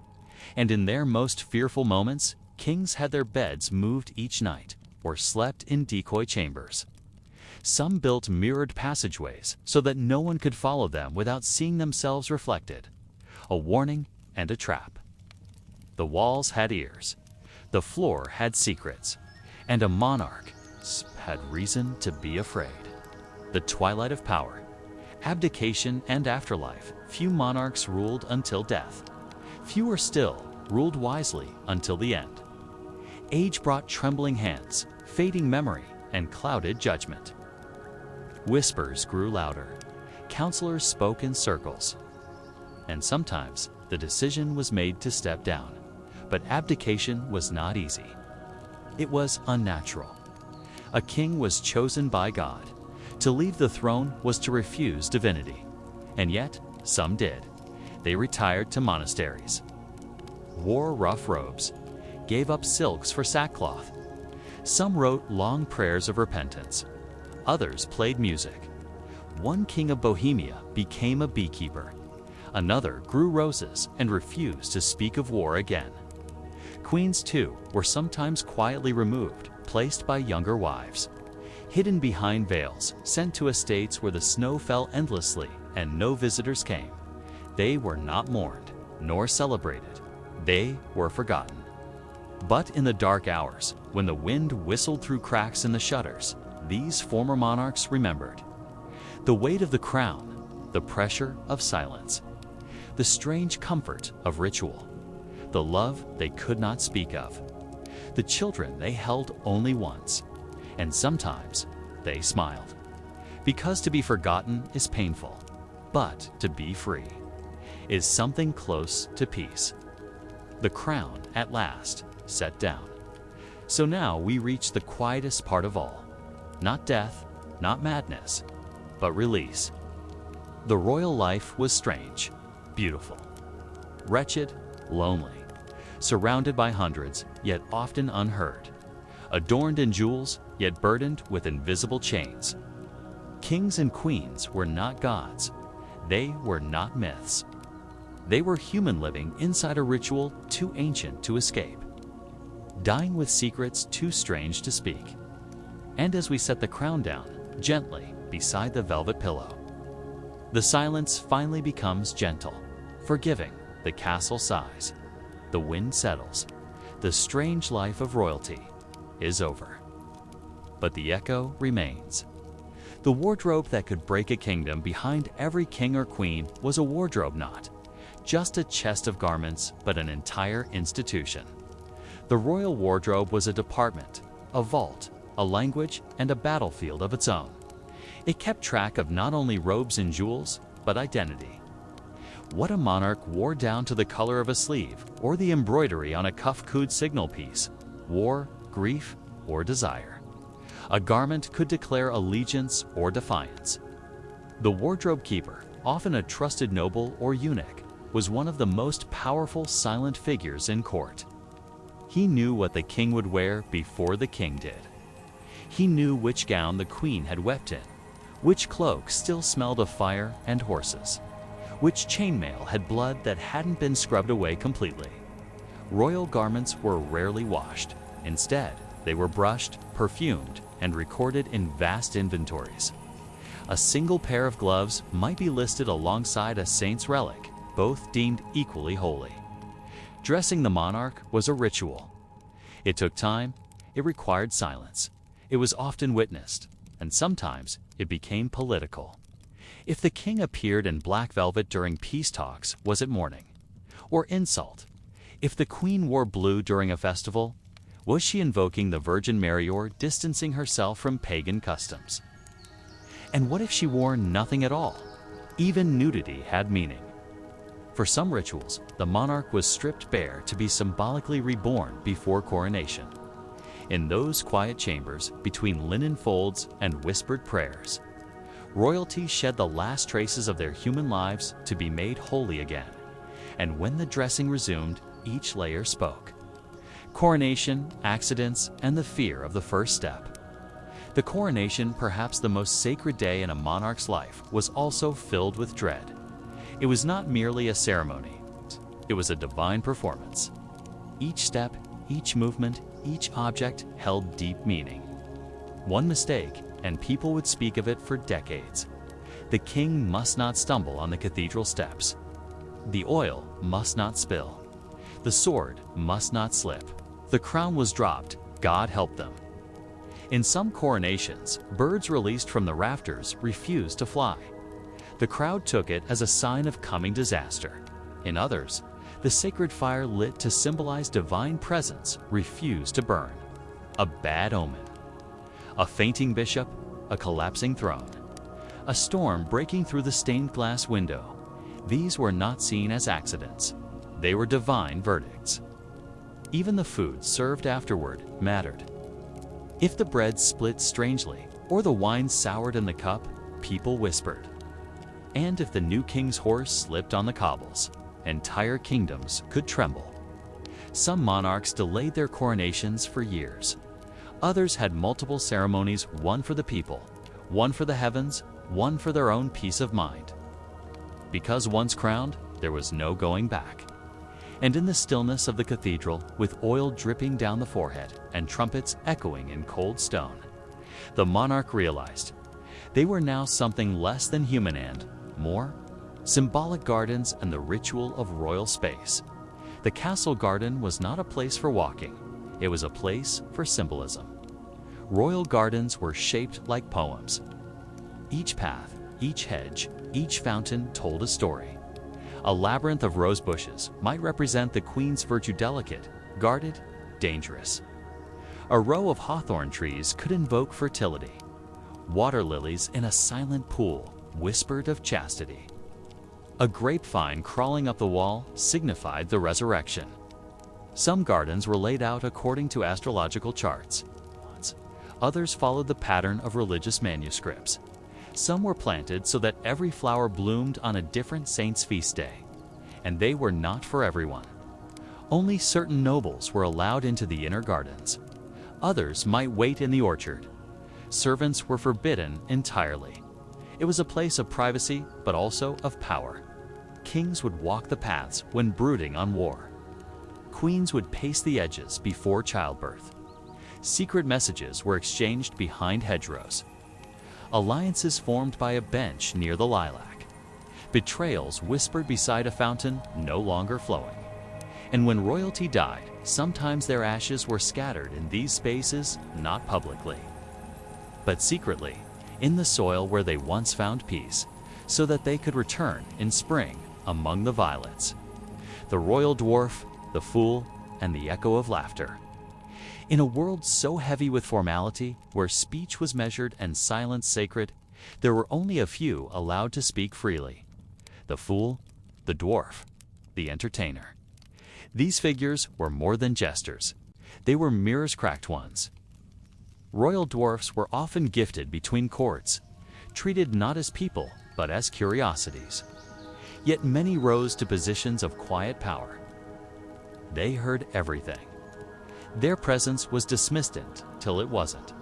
And in their most fearful moments, kings had their beds moved each night or slept in decoy chambers. Some built mirrored passageways so that no one could follow them without seeing themselves reflected. A warning and a trap. The walls had ears. The floor had secrets. And a monarch had reason to be afraid. The twilight of power. Abdication and afterlife. Few monarchs ruled until death. Fewer still ruled wisely until the end. Age brought trembling hands, fading memory, and clouded judgment. Whispers grew louder. counselors spoke in circles, and sometimes the decision was made to step down. But abdication was not easy. It was unnatural. A king was chosen by God. To leave the throne was to refuse divinity. And yet, some did. They retired to monasteries, wore rough robes, gave up silks for sackcloth. Some wrote long prayers of repentance. Others played music. One king of Bohemia became a beekeeper. Another grew roses and refused to speak of war again. Queens, too, were sometimes quietly removed, placed by younger wives. Hidden behind veils, sent to estates where the snow fell endlessly and no visitors came. They were not mourned, nor celebrated. They were forgotten. But in the dark hours, when the wind whistled through cracks in the shutters, these former monarchs remembered. The weight of the crown, the pressure of silence, the strange comfort of ritual, the love they could not speak of, the children they held only once, and sometimes they smiled. Because to be forgotten is painful, but to be free is something close to peace. The crown, at last, set down. So now we reach the quietest part of all. Not death, not madness, but release. The royal life was strange, beautiful, wretched, lonely, surrounded by hundreds, yet often unheard, adorned in jewels, yet burdened with invisible chains. Kings and queens were not gods. They were not myths. They were human living inside a ritual too ancient to escape, dying with secrets too strange to speak. And as we set the crown down, gently, beside the velvet pillow, the silence finally becomes gentle, forgiving. The castle sighs, the wind settles, the strange life of royalty is over. But the echo remains. The wardrobe that could break a kingdom behind every king or queen was a wardrobe not just a chest of garments, but an entire institution. The royal wardrobe was a department, a vault, a language, and a battlefield of its own. It kept track of not only robes and jewels, but identity. What a monarch wore down to the color of a sleeve or the embroidery on a cuff-coud signal piece, war, grief, or desire. A garment could declare allegiance or defiance. The wardrobe keeper, often a trusted noble or eunuch, was one of the most powerful silent figures in court. He knew what the king would wear before the king did. He knew which gown the queen had wept in, which cloak still smelled of fire and horses, which chainmail had blood that hadn't been scrubbed away completely. Royal garments were rarely washed. Instead, they were brushed, perfumed, and recorded in vast inventories. A single pair of gloves might be listed alongside a saint's relic, both deemed equally holy. Dressing the monarch was a ritual. It took time, it required silence. It was often witnessed, and sometimes it became political. If the king appeared in black velvet during peace talks, was it mourning or insult? If the queen wore blue during a festival, was she invoking the Virgin Mary or distancing herself from pagan customs? And what if she wore nothing at all? Even nudity had meaning. For some rituals, the monarch was stripped bare to be symbolically reborn before coronation. In those quiet chambers, between linen folds and whispered prayers, royalty shed the last traces of their human lives to be made holy again. And when the dressing resumed, each layer spoke. Coronation, accidents, and the fear of the first step. The coronation, perhaps the most sacred day in a monarch's life, was also filled with dread. It was not merely a ceremony. It was a divine performance. Each step, each movement, each object held deep meaning. One mistake, and people would speak of it for decades. The king must not stumble on the cathedral steps. The oil must not spill. The sword must not slip. The crown was dropped. God help them. In some coronations, birds released from the rafters refused to fly. The crowd took it as a sign of coming disaster. In others, the sacred fire lit to symbolize divine presence refused to burn. A bad omen. A fainting bishop, a collapsing throne. a storm breaking through the stained glass window. These were not seen as accidents. They were divine verdicts. Even the food served afterward mattered. If the bread split strangely or the wine soured in the cup, people whispered. And if the new king's horse slipped on the cobbles, entire kingdoms could tremble. Some monarchs delayed their coronations for years. Others had multiple ceremonies, one for the people, one for the heavens, one for their own peace of mind. Because once crowned, there was no going back. And in the stillness of the cathedral, with oil dripping down the forehead and trumpets echoing in cold stone, the monarch realized they were now something less than human and, more, symbolic gardens and the ritual of royal space. The castle garden was not a place for walking, it was a place for symbolism. Royal gardens were shaped like poems. Each path, each hedge, each fountain told a story. A labyrinth of rose bushes might represent the queen's virtue, delicate, guarded, dangerous. A row of hawthorn trees could invoke fertility. Water lilies in a silent pool whispered of chastity. A grapevine crawling up the wall signified the resurrection. Some gardens were laid out according to astrological charts. Others followed the pattern of religious manuscripts. Some were planted so that every flower bloomed on a different saint's feast day. And they were not for everyone. Only certain nobles were allowed into the inner gardens. Others might wait in the orchard. Servants were forbidden entirely. It was a place of privacy, but also of power. Kings would walk the paths when brooding on war. Queens would pace the edges before childbirth. Secret messages were exchanged behind hedgerows. Alliances formed by a bench near the lilac. Betrayals whispered beside a fountain no longer flowing. And when royalty died, sometimes their ashes were scattered in these spaces, not publicly, but secretly, in the soil where they once found peace, so that they could return in spring among the violets. The royal dwarf, the fool, and the echo of laughter. In a world so heavy with formality, where speech was measured and silence sacred, there were only a few allowed to speak freely. The fool, the dwarf, the entertainer. These figures were more than jesters. They were mirrors, cracked ones. Royal dwarfs were often gifted between courts, treated not as people, but as curiosities. Yet many rose to positions of quiet power. They heard everything. Their presence was dismissed till it wasn't.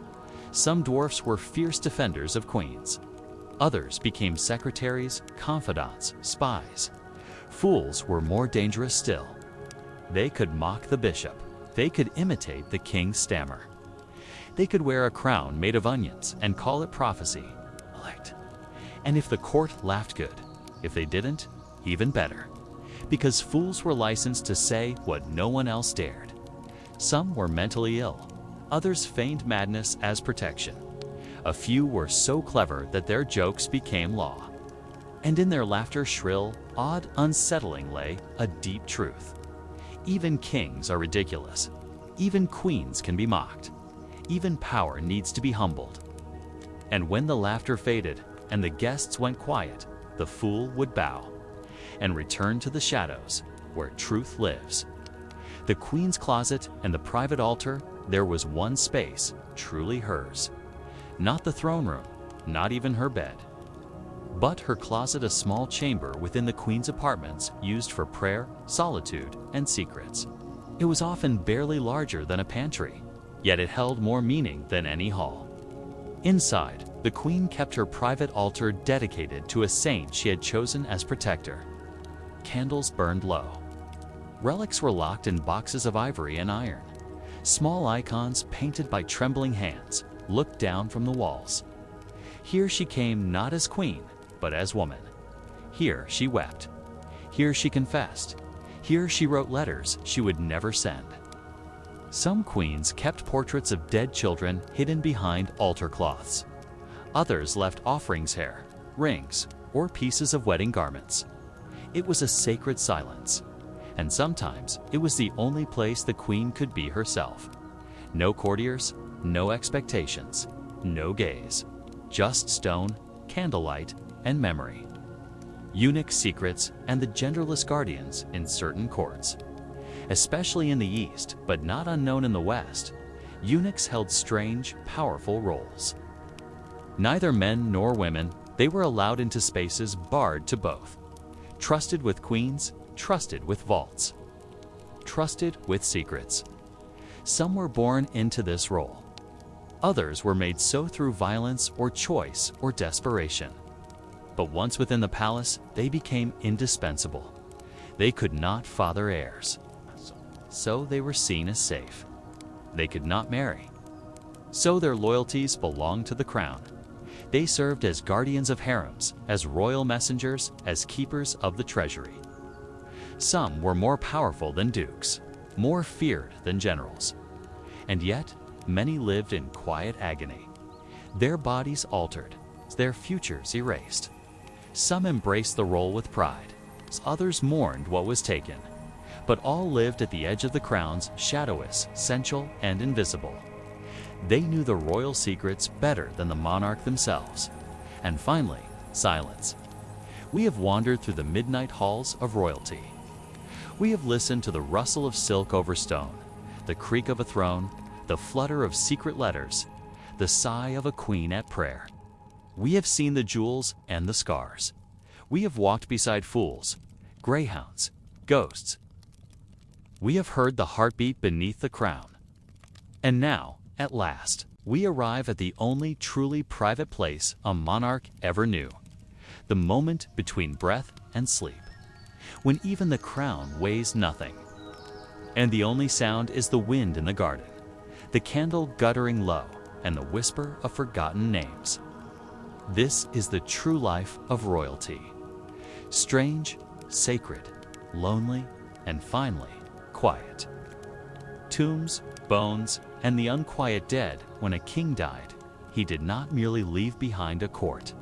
Some dwarfs were fierce defenders of queens. Others became secretaries, confidants, spies. Fools were more dangerous still. They could mock the bishop. They could imitate the king's stammer. They could wear a crown made of onions and call it prophecy. And if the court laughed, good. If they didn't, even better. Because fools were licensed to say what no one else dared. Some were mentally ill. Others feigned madness as protection. A few were so clever that their jokes became law. And in their laughter, shrill, odd, unsettling, lay a deep truth. Even kings are ridiculous. Even queens can be mocked. Even power needs to be humbled. And when the laughter faded and the guests went quiet, the fool would bow and return to the shadows where truth lives. The queen's closet and the private altar, there was one space truly hers. Not the throne room, not even her bed, but her closet, a small chamber within the queen's apartments used for prayer, solitude, and secrets. It was often barely larger than a pantry, yet it held more meaning than any hall. Inside, the queen kept her private altar dedicated to a saint she had chosen as protector. Candles burned low. Relics were locked in boxes of ivory and iron. Small icons painted by trembling hands looked down from the walls. Here she came not as queen, but as woman. Here she wept. Here she confessed. Here she wrote letters she would never send. Some queens kept portraits of dead children hidden behind altar cloths. Others left offerings, hair, rings, or pieces of wedding garments. It was a sacred silence, and sometimes it was the only place the queen could be herself. No courtiers, no expectations, no gaze, just stone, candlelight, and memory. Eunuch secrets and the genderless guardians in certain courts. Especially in the East, but not unknown in the West, eunuchs held strange, powerful roles. Neither men nor women, they were allowed into spaces barred to both. Trusted with queens, trusted with vaults. Trusted with secrets. Some were born into this role. Others were made so through violence or choice or desperation. But once within the palace, they became indispensable. They could not father heirs. So they were seen as safe. They could not marry. So their loyalties belonged to the crown. They served as guardians of harems, as royal messengers, as keepers of the treasury. Some were more powerful than dukes, more feared than generals. And yet, many lived in quiet agony. Their bodies altered, their futures erased. Some embraced the role with pride, others mourned what was taken. But all lived at the edge of the crown's shadowous, sensual, and invisible. They knew the royal secrets better than the monarch themselves. And finally, silence. We have wandered through the midnight halls of royalty. We have listened to the rustle of silk over stone, the creak of a throne, the flutter of secret letters, the sigh of a queen at prayer. We have seen the jewels and the scars. We have walked beside fools, greyhounds, ghosts. We have heard the heartbeat beneath the crown. And now, at last, we arrive at the only truly private place a monarch ever knew, the moment between breath and sleep, when even the crown weighs nothing. And the only sound is the wind in the garden, the candle guttering low, and the whisper of forgotten names. This is the true life of royalty. Strange, sacred, lonely, and finally, quiet. Tombs, bones, and the unquiet dead. When a king died, he did not merely leave behind a court.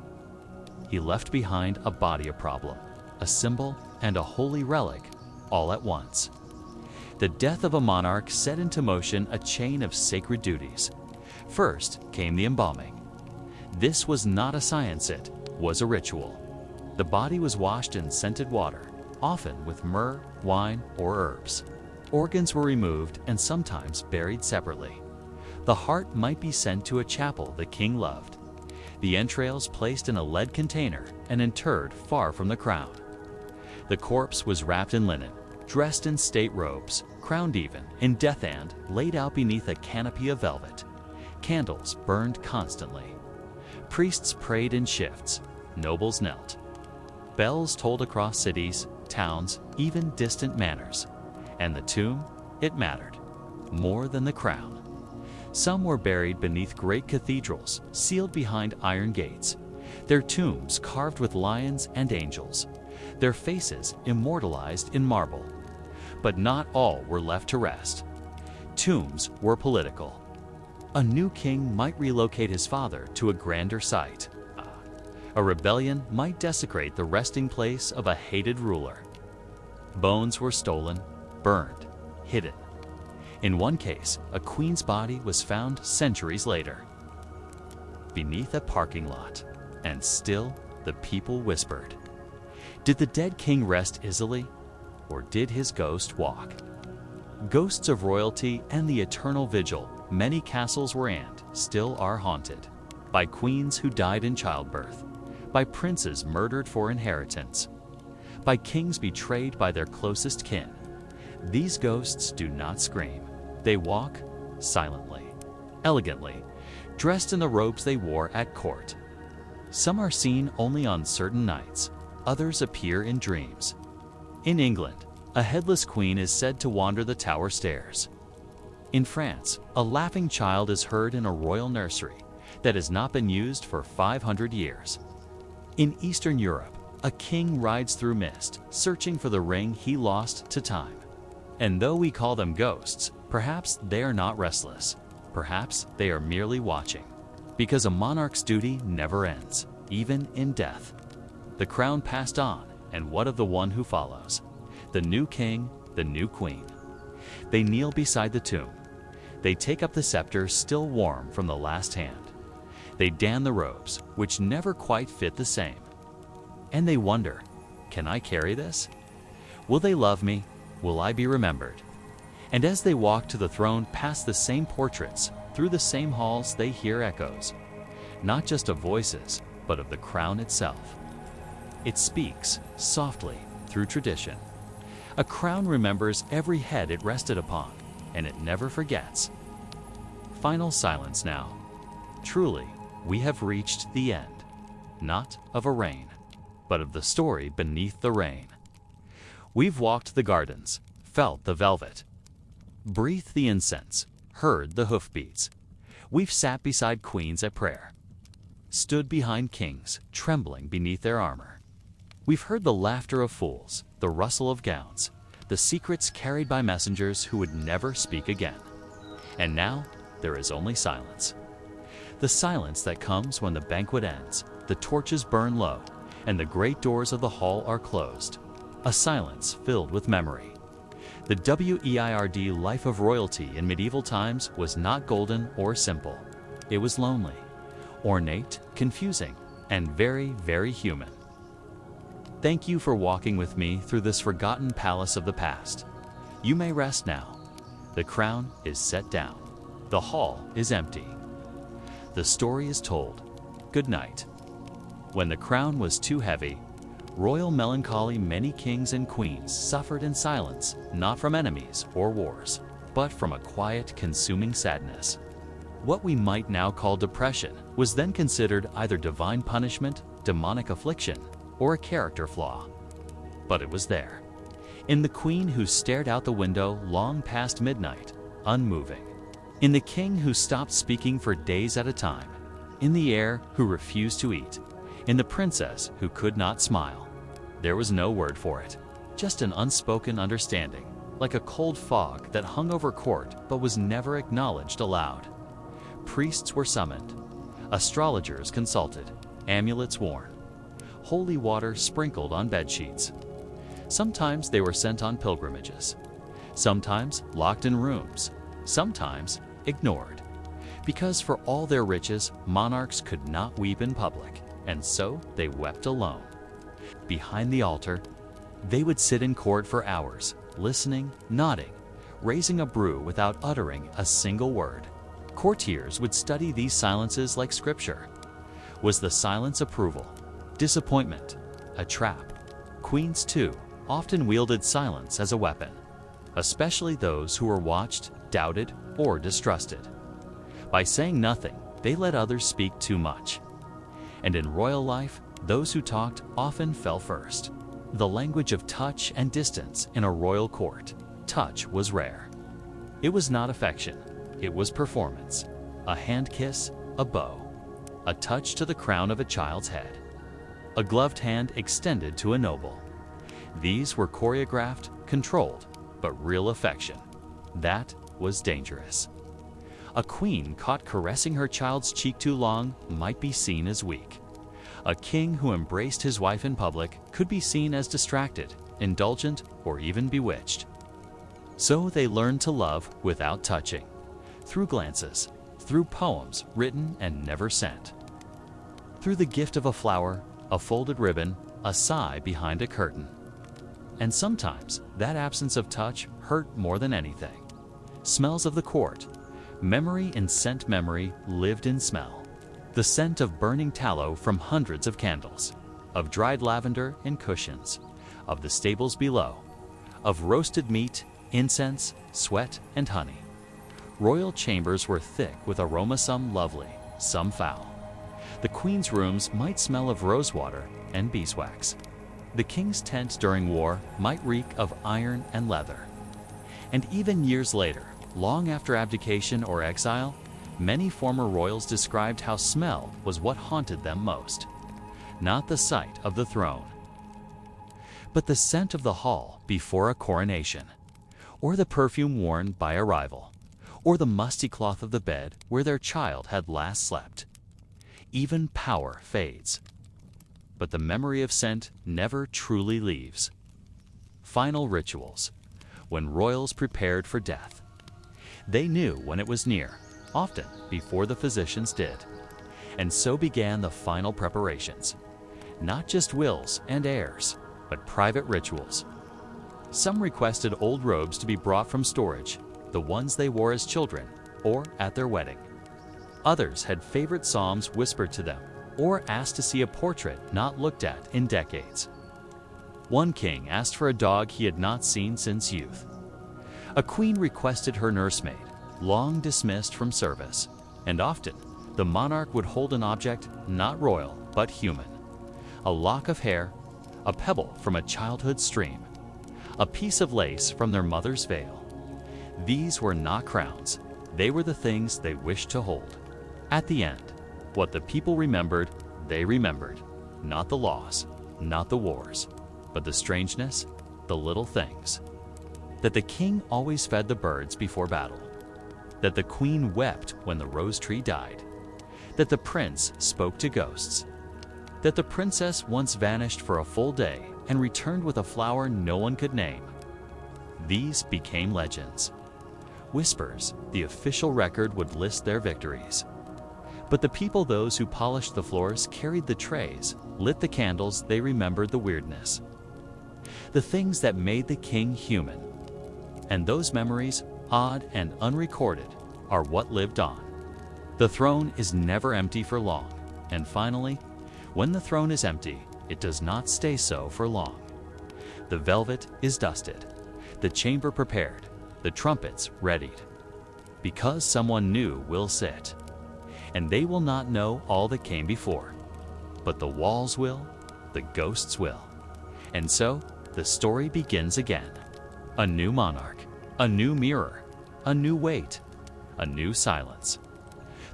He left behind a body of problem, a symbol, and a holy relic, all at once. The death of a monarch set into motion a chain of sacred duties. First came the embalming. This was not a science, it was a ritual. The body was washed in scented water, often with myrrh, wine, or herbs. Organs were removed and sometimes buried separately. The heart might be sent to a chapel the king loved. The entrails placed in a lead container and interred far from the crown. The corpse was wrapped in linen, dressed in state robes, crowned even, in death and laid out beneath a canopy of velvet. Candles burned constantly. Priests prayed in shifts. Nobles knelt. Bells tolled across cities, towns, even distant manors. And the tomb, it mattered, more than the crown. Some were buried beneath great cathedrals, sealed behind iron gates, their tombs carved with lions and angels, their faces immortalized in marble. But not all were left to rest. Tombs were political. A new king might relocate his father to a grander site. A rebellion might desecrate the resting place of a hated ruler. Bones were stolen, burned, hidden. In one case, a queen's body was found centuries later, beneath a parking lot, and still the people whispered. Did the dead king rest easily, or did his ghost walk? Ghosts of royalty and the eternal vigil, many castles were and still are haunted, by queens who died in childbirth, by princes murdered for inheritance, by kings betrayed by their closest kin. These ghosts do not scream. They walk silently, elegantly, dressed in the robes they wore at court. Some are seen only on certain nights. Others appear in dreams. In England, a headless queen is said to wander the tower stairs. In France, a laughing child is heard in a royal nursery that has not been used for 500 years. In Eastern Europe, a king rides through mist, searching for the ring he lost to time. And though we call them ghosts, perhaps they are not restless. Perhaps they are merely watching. Because a monarch's duty never ends, even in death. The crown passed on, and what of the one who follows? The new king, the new queen. They kneel beside the tomb. They take up the scepter still warm from the last hand. They dan the robes, which never quite fit the same. And they wonder, can I carry this? Will they love me? Will I be remembered? And as they walk to the throne past the same portraits, through the same halls, they hear echoes, not just of voices, but of the crown itself. It speaks softly through tradition. A crown remembers every head it rested upon, and it never forgets. Final silence now. Truly, we have reached the end, not of a reign, but of the story beneath the reign. We've walked the gardens, felt the velvet, breathed the incense, heard the hoofbeats. We've sat beside queens at prayer, stood behind kings, trembling beneath their armor. We've heard the laughter of fools, the rustle of gowns, the secrets carried by messengers who would never speak again. And now, there is only silence. The silence that comes when the banquet ends, the torches burn low, and the great doors of the hall are closed. A silence filled with memory. The WEIRD life of royalty in medieval times was not golden or simple. It was lonely, ornate, confusing, and very, very human. Thank you for walking with me through this forgotten palace of the past. You may rest now. The crown is set down. The hall is empty. The story is told. Good night. When the crown was too heavy, royal melancholy, many kings and queens suffered in silence, not from enemies or wars, but from a quiet, consuming sadness. What we might now call depression was then considered either divine punishment, demonic affliction, or a character flaw. But it was there, in the queen who stared out the window long past midnight, unmoving, in the king who stopped speaking for days at a time, in the heir who refused to eat, in the princess who could not smile. There was no word for it, just an unspoken understanding, like a cold fog that hung over court but was never acknowledged aloud. Priests were summoned, astrologers consulted, amulets worn, holy water sprinkled on bedsheets. Sometimes they were sent on pilgrimages, sometimes locked in rooms, sometimes ignored. Because for all their riches, monarchs could not weep in public, and so they wept alone. Behind the altar, they would sit in court for hours, listening, nodding, raising a brew without uttering a single word. Courtiers would study these silences like scripture. Was the silence approval, disappointment, a trap? Queens, too, often wielded silence as a weapon, especially those who were watched, doubted, or distrusted. By saying nothing, they let others speak too much. And in royal life, those who talked often fell first. The language of touch and distance in a royal court. Touch was rare. It was not affection, it was performance. A hand kiss, a bow, a touch to the crown of a child's head, a gloved hand extended to a noble. These were choreographed, controlled, but real affection. That was dangerous. A queen caught caressing her child's cheek too long might be seen as weak. A king who embraced his wife in public could be seen as distracted, indulgent, or even bewitched. So they learned to love without touching, through glances, through poems written and never sent, through the gift of a flower, a folded ribbon, a sigh behind a curtain. And sometimes that absence of touch hurt more than anything. Smells of the court. Memory in scent memory lived in smell. The scent of burning tallow from hundreds of candles, of dried lavender in cushions, of the stables below, of roasted meat, incense, sweat, and honey. Royal chambers were thick with aroma, some lovely, some foul. The queen's rooms might smell of rosewater and beeswax. The king's tent during war might reek of iron and leather. And even years later, long after abdication or exile, many former royals described how smell was what haunted them most. Not the sight of the throne, but the scent of the hall before a coronation, or the perfume worn by a rival, or the musty cloth of the bed where their child had last slept. Even power fades, but the memory of scent never truly leaves. Final rituals, when royals prepared for death. They knew when it was near, often before the physicians did. And so began the final preparations. Not just wills and heirs, but private rituals. Some requested old robes to be brought from storage, the ones they wore as children or at their wedding. Others had favorite psalms whispered to them or asked to see a portrait not looked at in decades. One king asked for a dog he had not seen since youth. A queen requested her nursemaid, long dismissed from service, and often the monarch would hold an object not royal but human. A lock of hair, a pebble from a childhood stream, a piece of lace from their mother's veil. These were not crowns, they were the things they wished to hold. At the end, what the people remembered, they remembered. Not the laws, not the wars, but the strangeness, the little things. That the king always fed the birds before battle. That the queen wept when the rose tree died. That the prince spoke to ghosts. That the princess once vanished for a full day and returned with a flower no one could name. These became legends. Whispers, the official record, would list their victories. But the people, those who polished the floors, carried the trays, lit the candles, they remembered the weirdness. The things that made the king human. And those memories, odd and unrecorded, are what lived on. The throne is never empty for long, and finally, when the throne is empty, it does not stay so for long. The velvet is dusted, the chamber prepared, the trumpets readied. Because someone new will sit, and they will not know all that came before. But the walls will, the ghosts will. And so, the story begins again. A new monarch, a new mirror, a new weight, a new silence.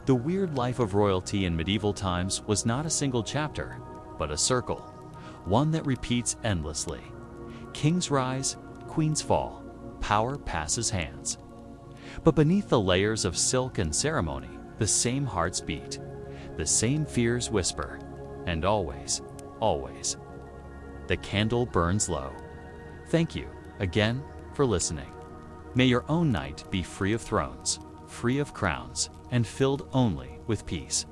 The weird life of royalty in medieval times was not a single chapter, but a circle, one that repeats endlessly. Kings rise, queens fall, power passes hands. But beneath the layers of silk and ceremony, the same hearts beat, the same fears whisper, and always, always, the candle burns low. Thank you, again, for listening. May your own night be free of thrones, free of crowns, and filled only with peace.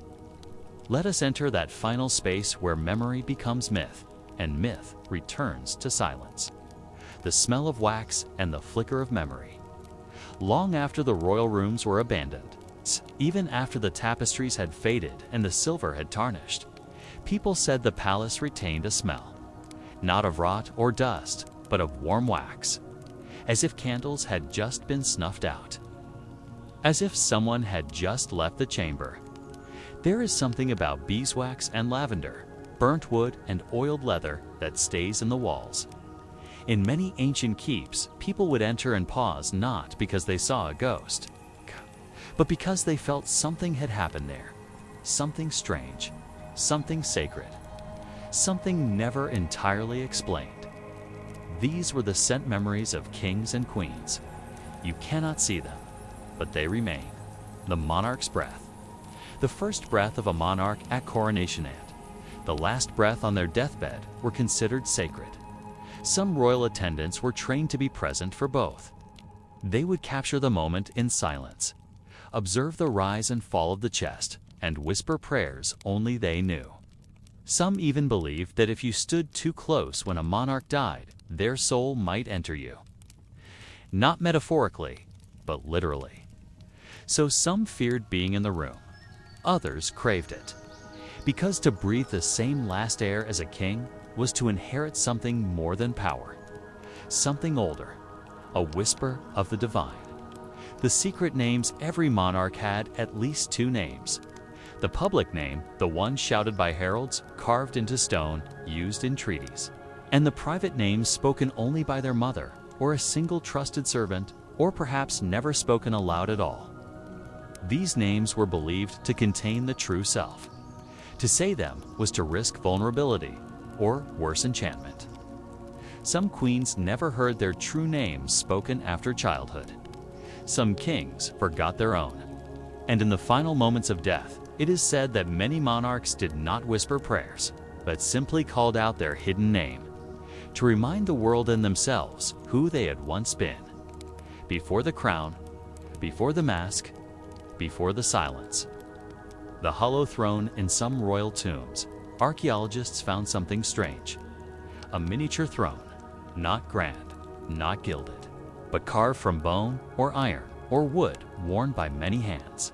Let us enter that final space where memory becomes myth, and myth returns to silence. The smell of wax and the flicker of memory. Long after the royal rooms were abandoned, even after the tapestries had faded and the silver had tarnished, people said the palace retained a smell, not of rot or dust, but of warm wax, as if candles had just been snuffed out, as if someone had just left the chamber. There is something about beeswax and lavender, burnt wood and oiled leather that stays in the walls. In many ancient keeps, people would enter and pause not because they saw a ghost, but because they felt something had happened there, something strange, something sacred, something never entirely explained. These were the scent memories of kings and queens. You cannot see them, but they remain. The monarch's breath. The first breath of a monarch at coronation and the last breath on their deathbed were considered sacred. Some royal attendants were trained to be present for both. They would capture the moment in silence, observe the rise and fall of the chest, and whisper prayers only they knew. Some even believed that if you stood too close when a monarch died, their soul might enter you. Not metaphorically, but literally. So some feared being in the room. Others craved it. Because to breathe the same last air as a king was to inherit something more than power. Something older, a whisper of the divine. The secret names every monarch had at least two names. The public name, the one shouted by heralds, carved into stone, used in treaties. And the private names spoken only by their mother, or a single trusted servant, or perhaps never spoken aloud at all. These names were believed to contain the true self. To say them was to risk vulnerability, or worse, enchantment. Some queens never heard their true names spoken after childhood. Some kings forgot their own. And in the final moments of death, it is said that many monarchs did not whisper prayers, but simply called out their hidden name, to remind the world and themselves who they had once been. Before the crown, before the mask, before the silence. The hollow throne in some royal tombs, archaeologists found something strange. A miniature throne, not grand, not gilded, but carved from bone or iron or wood worn by many hands.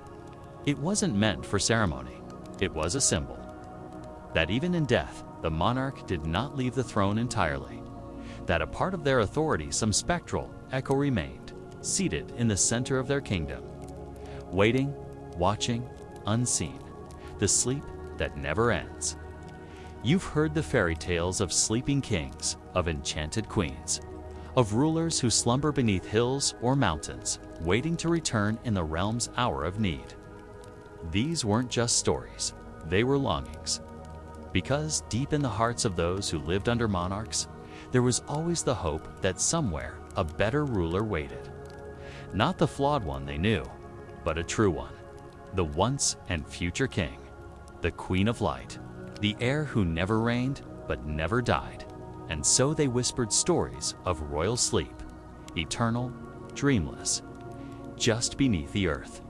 It wasn't meant for ceremony. It was a symbol that even in death, the monarch did not leave the throne entirely, that a part of their authority, some spectral echo, remained, seated in the center of their kingdom, waiting, watching, unseen, the sleep that never ends. You've heard the fairy tales of sleeping kings, of enchanted queens, of rulers who slumber beneath hills or mountains, waiting to return in the realm's hour of need. These weren't just stories, they were longings. Because deep in the hearts of those who lived under monarchs, there was always the hope that somewhere a better ruler waited. Not the flawed one they knew, but a true one, the once and future king, the Queen of Light, the heir who never reigned but never died. And so they whispered stories of royal sleep, eternal, dreamless, just beneath the earth.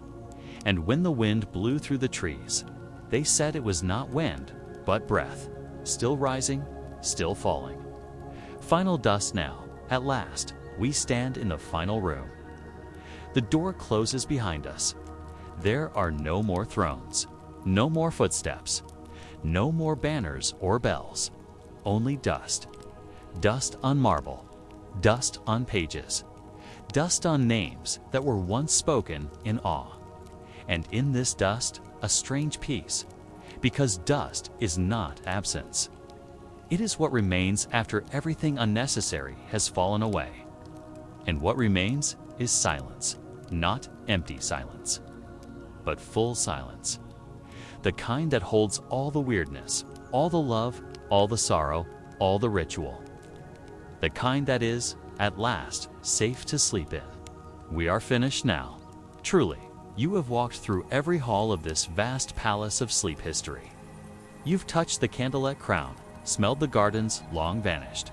And when the wind blew through the trees, they said it was not wind, but breath, still rising, still falling. Final dust now, at last, we stand in the final room. The door closes behind us. There are no more thrones, no more footsteps, no more banners or bells, only dust. Dust on marble, dust on pages, dust on names that were once spoken in awe. And in this dust, a strange peace, because dust is not absence. It is what remains after everything unnecessary has fallen away. And what remains is silence, not empty silence, but full silence. The kind that holds all the weirdness, all the love, all the sorrow, all the ritual. The kind that is, at last, safe to sleep in. We are finished now. Truly, you have walked through every hall of this vast palace of sleep history. You've touched the candlelit crown, smelled the gardens long vanished,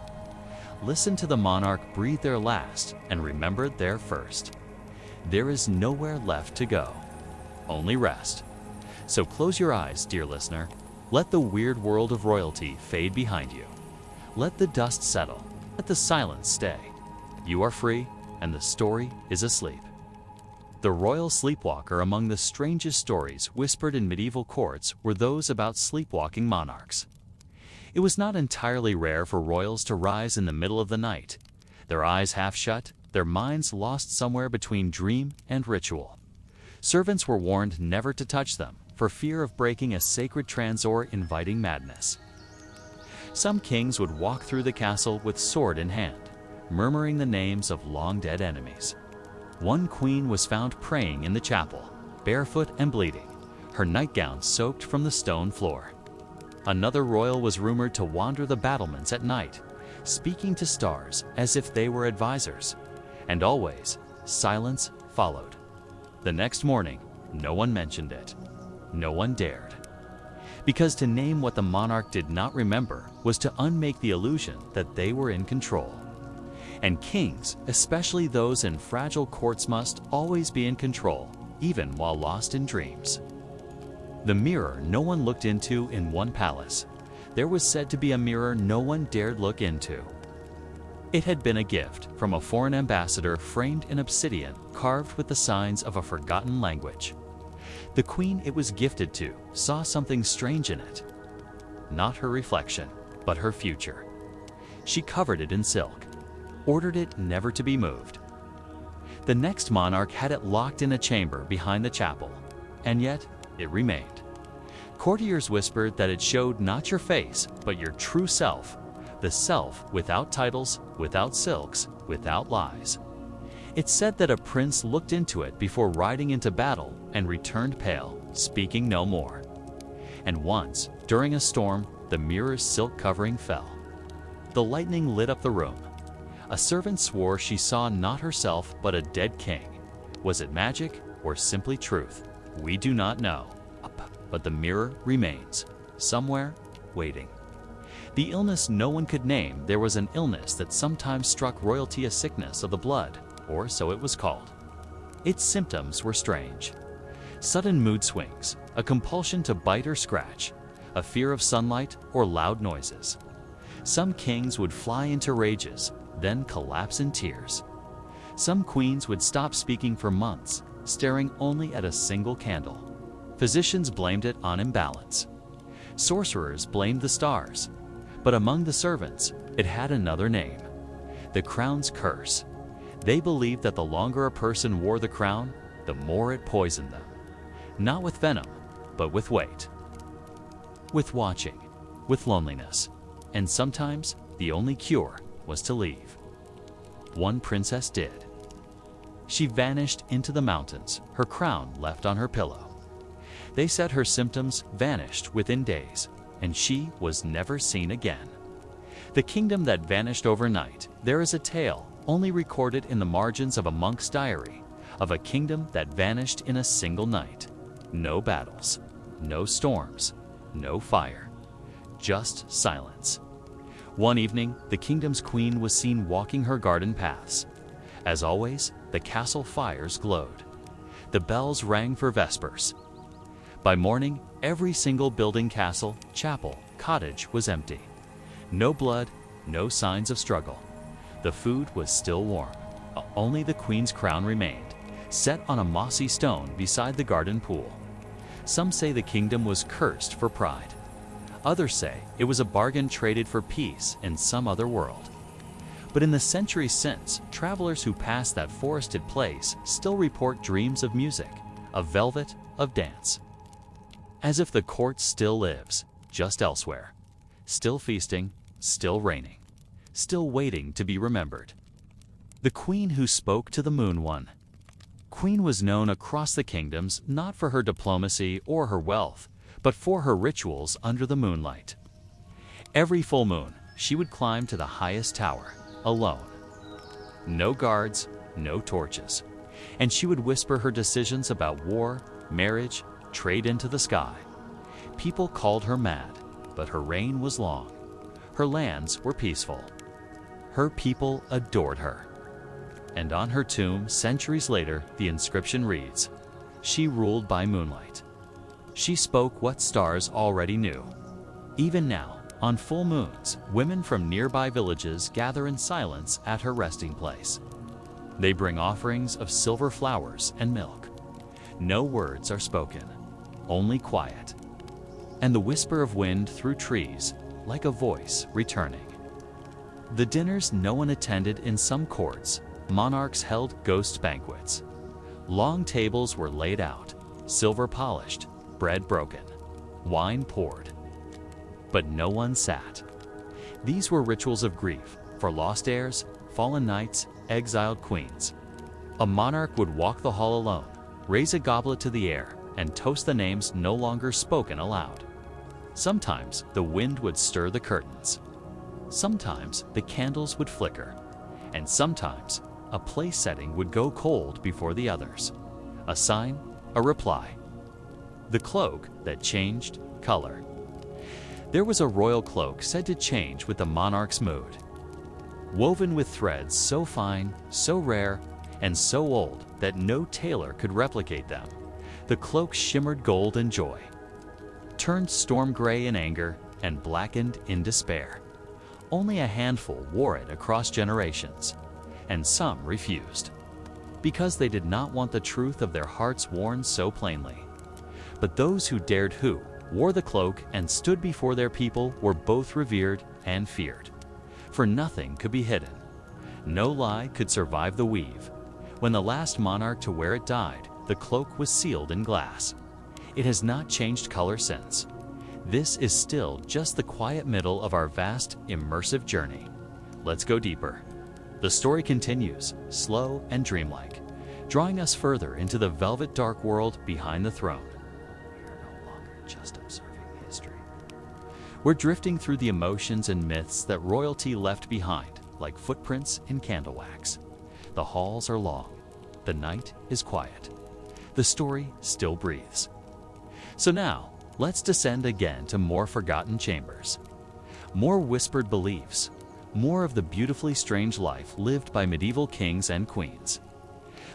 listened to the monarch breathe their last, and remembered their first. There is nowhere left to go, only rest. So close your eyes, dear listener. Let the weird world of royalty fade behind you. Let the dust settle. Let the silence stay. You are free, and the story is asleep. The royal sleepwalker among the strangest stories whispered in medieval courts were those about sleepwalking monarchs. It was not entirely rare for royals to rise in the middle of the night, their eyes half shut, their minds lost somewhere between dream and ritual. Servants were warned never to touch them, for fear of breaking a sacred trance or inviting madness. Some kings would walk through the castle with sword in hand, murmuring the names of long-dead enemies. One queen was found praying in the chapel, barefoot and bleeding, her nightgown soaked from the stone floor. Another royal was rumored to wander the battlements at night, speaking to stars as if they were advisors. And always, silence followed. The next morning, no one mentioned it. No one dared. Because to name what the monarch did not remember was to unmake the illusion that they were in control. And kings, especially those in fragile courts, must always be in control, even while lost in dreams. The mirror no one looked into in one palace. There was said to be a mirror no one dared look into. It had been a gift from a foreign ambassador, framed in obsidian, carved with the signs of a forgotten language. The queen it was gifted to saw something strange in it. Not her reflection, but her future. She covered it in silk, ordered it never to be moved. The next monarch had it locked in a chamber behind the chapel, and yet it remained. Courtiers whispered that it showed not your face, but your true self, the self without titles, without silks, without lies. It said that a prince looked into it before riding into battle and returned pale, speaking no more. And once, during a storm, the mirror's silk covering fell. The lightning lit up the room. A servant swore she saw not herself but a dead king. Was it magic or simply truth? We do not know. But the mirror remains, somewhere, waiting. The illness no one could name, there was an illness that sometimes struck royalty, a sickness of the blood, or so it was called. Its symptoms were strange. Sudden mood swings, a compulsion to bite or scratch, a fear of sunlight or loud noises. Some kings would fly into rages, then collapse in tears. Some queens would stop speaking for months, staring only at a single candle. Physicians blamed it on imbalance. Sorcerers blamed the stars. But among the servants, it had another name: the crown's curse. They believed that the longer a person wore the crown, the more it poisoned them. Not with venom, but with weight. With watching, with loneliness, and sometimes the only cure was to leave. One princess did. She vanished into the mountains, her crown left on her pillow. They said her symptoms vanished within days, and she was never seen again. The kingdom that vanished overnight, there is a tale only recorded in the margins of a monk's diary, of a kingdom that vanished in a single night. No battles, no storms, no fire, just silence. One evening, the kingdom's queen was seen walking her garden paths. As always, the castle fires glowed. The bells rang for vespers. By morning, every single building, castle, chapel, cottage was empty. No blood, no signs of struggle. The food was still warm. Only the queen's crown remained, set on a mossy stone beside the garden pool. Some say the kingdom was cursed for pride. Others say it was a bargain traded for peace in some other world. But in the centuries since, travelers who passed that forested place still report dreams of music, of velvet, of dance. As if the court still lives, just elsewhere. Still feasting, still reigning, still waiting to be remembered. The queen who spoke to the moon one. Queen was known across the kingdoms not for her diplomacy or her wealth, but for her rituals under the moonlight. Every full moon, she would climb to the highest tower, alone. No guards, no torches. And she would whisper her decisions about war, marriage, trade into the sky. People called her mad, but her reign was long. Her lands were peaceful. Her people adored her. And on her tomb, centuries later, the inscription reads, "She ruled by moonlight." She spoke what stars already knew. Even now, on full moons, women from nearby villages gather in silence at her resting place. They bring offerings of silver flowers and milk. No words are spoken, only quiet, and the whisper of wind through trees, like a voice returning. The dinners no one attended in some courts, monarchs held ghost banquets. Long tables were laid out, silver polished, bread broken, wine poured. But no one sat. These were rituals of grief for lost heirs, fallen knights, exiled queens. A monarch would walk the hall alone, raise a goblet to the air, and toast the names no longer spoken aloud. Sometimes the wind would stir the curtains. Sometimes the candles would flicker. And sometimes a place setting would go cold before the others. A sign, a reply. The cloak that changed color. There was a royal cloak said to change with the monarch's mood. Woven with threads so fine, so rare, and so old that no tailor could replicate them, the cloak shimmered gold in joy, turned storm gray in anger, and blackened in despair. Only a handful wore it across generations, and some refused, because they did not want the truth of their hearts worn so plainly. But those who dared, who wore the cloak and stood before their people, were both revered and feared. For nothing could be hidden. No lie could survive the weave. When the last monarch to wear it died, the cloak was sealed in glass. It has not changed color since. This is still just the quiet middle of our vast, immersive journey. Let's go deeper. The story continues, slow and dreamlike, drawing us further into the velvet dark world behind the throne. We are no longer just observing history. We're drifting through the emotions and myths that royalty left behind, like footprints in candle wax. The halls are long. The night is quiet. The story still breathes. So now, let's descend again to more forgotten chambers. More whispered beliefs. More of the beautifully strange life lived by medieval kings and queens.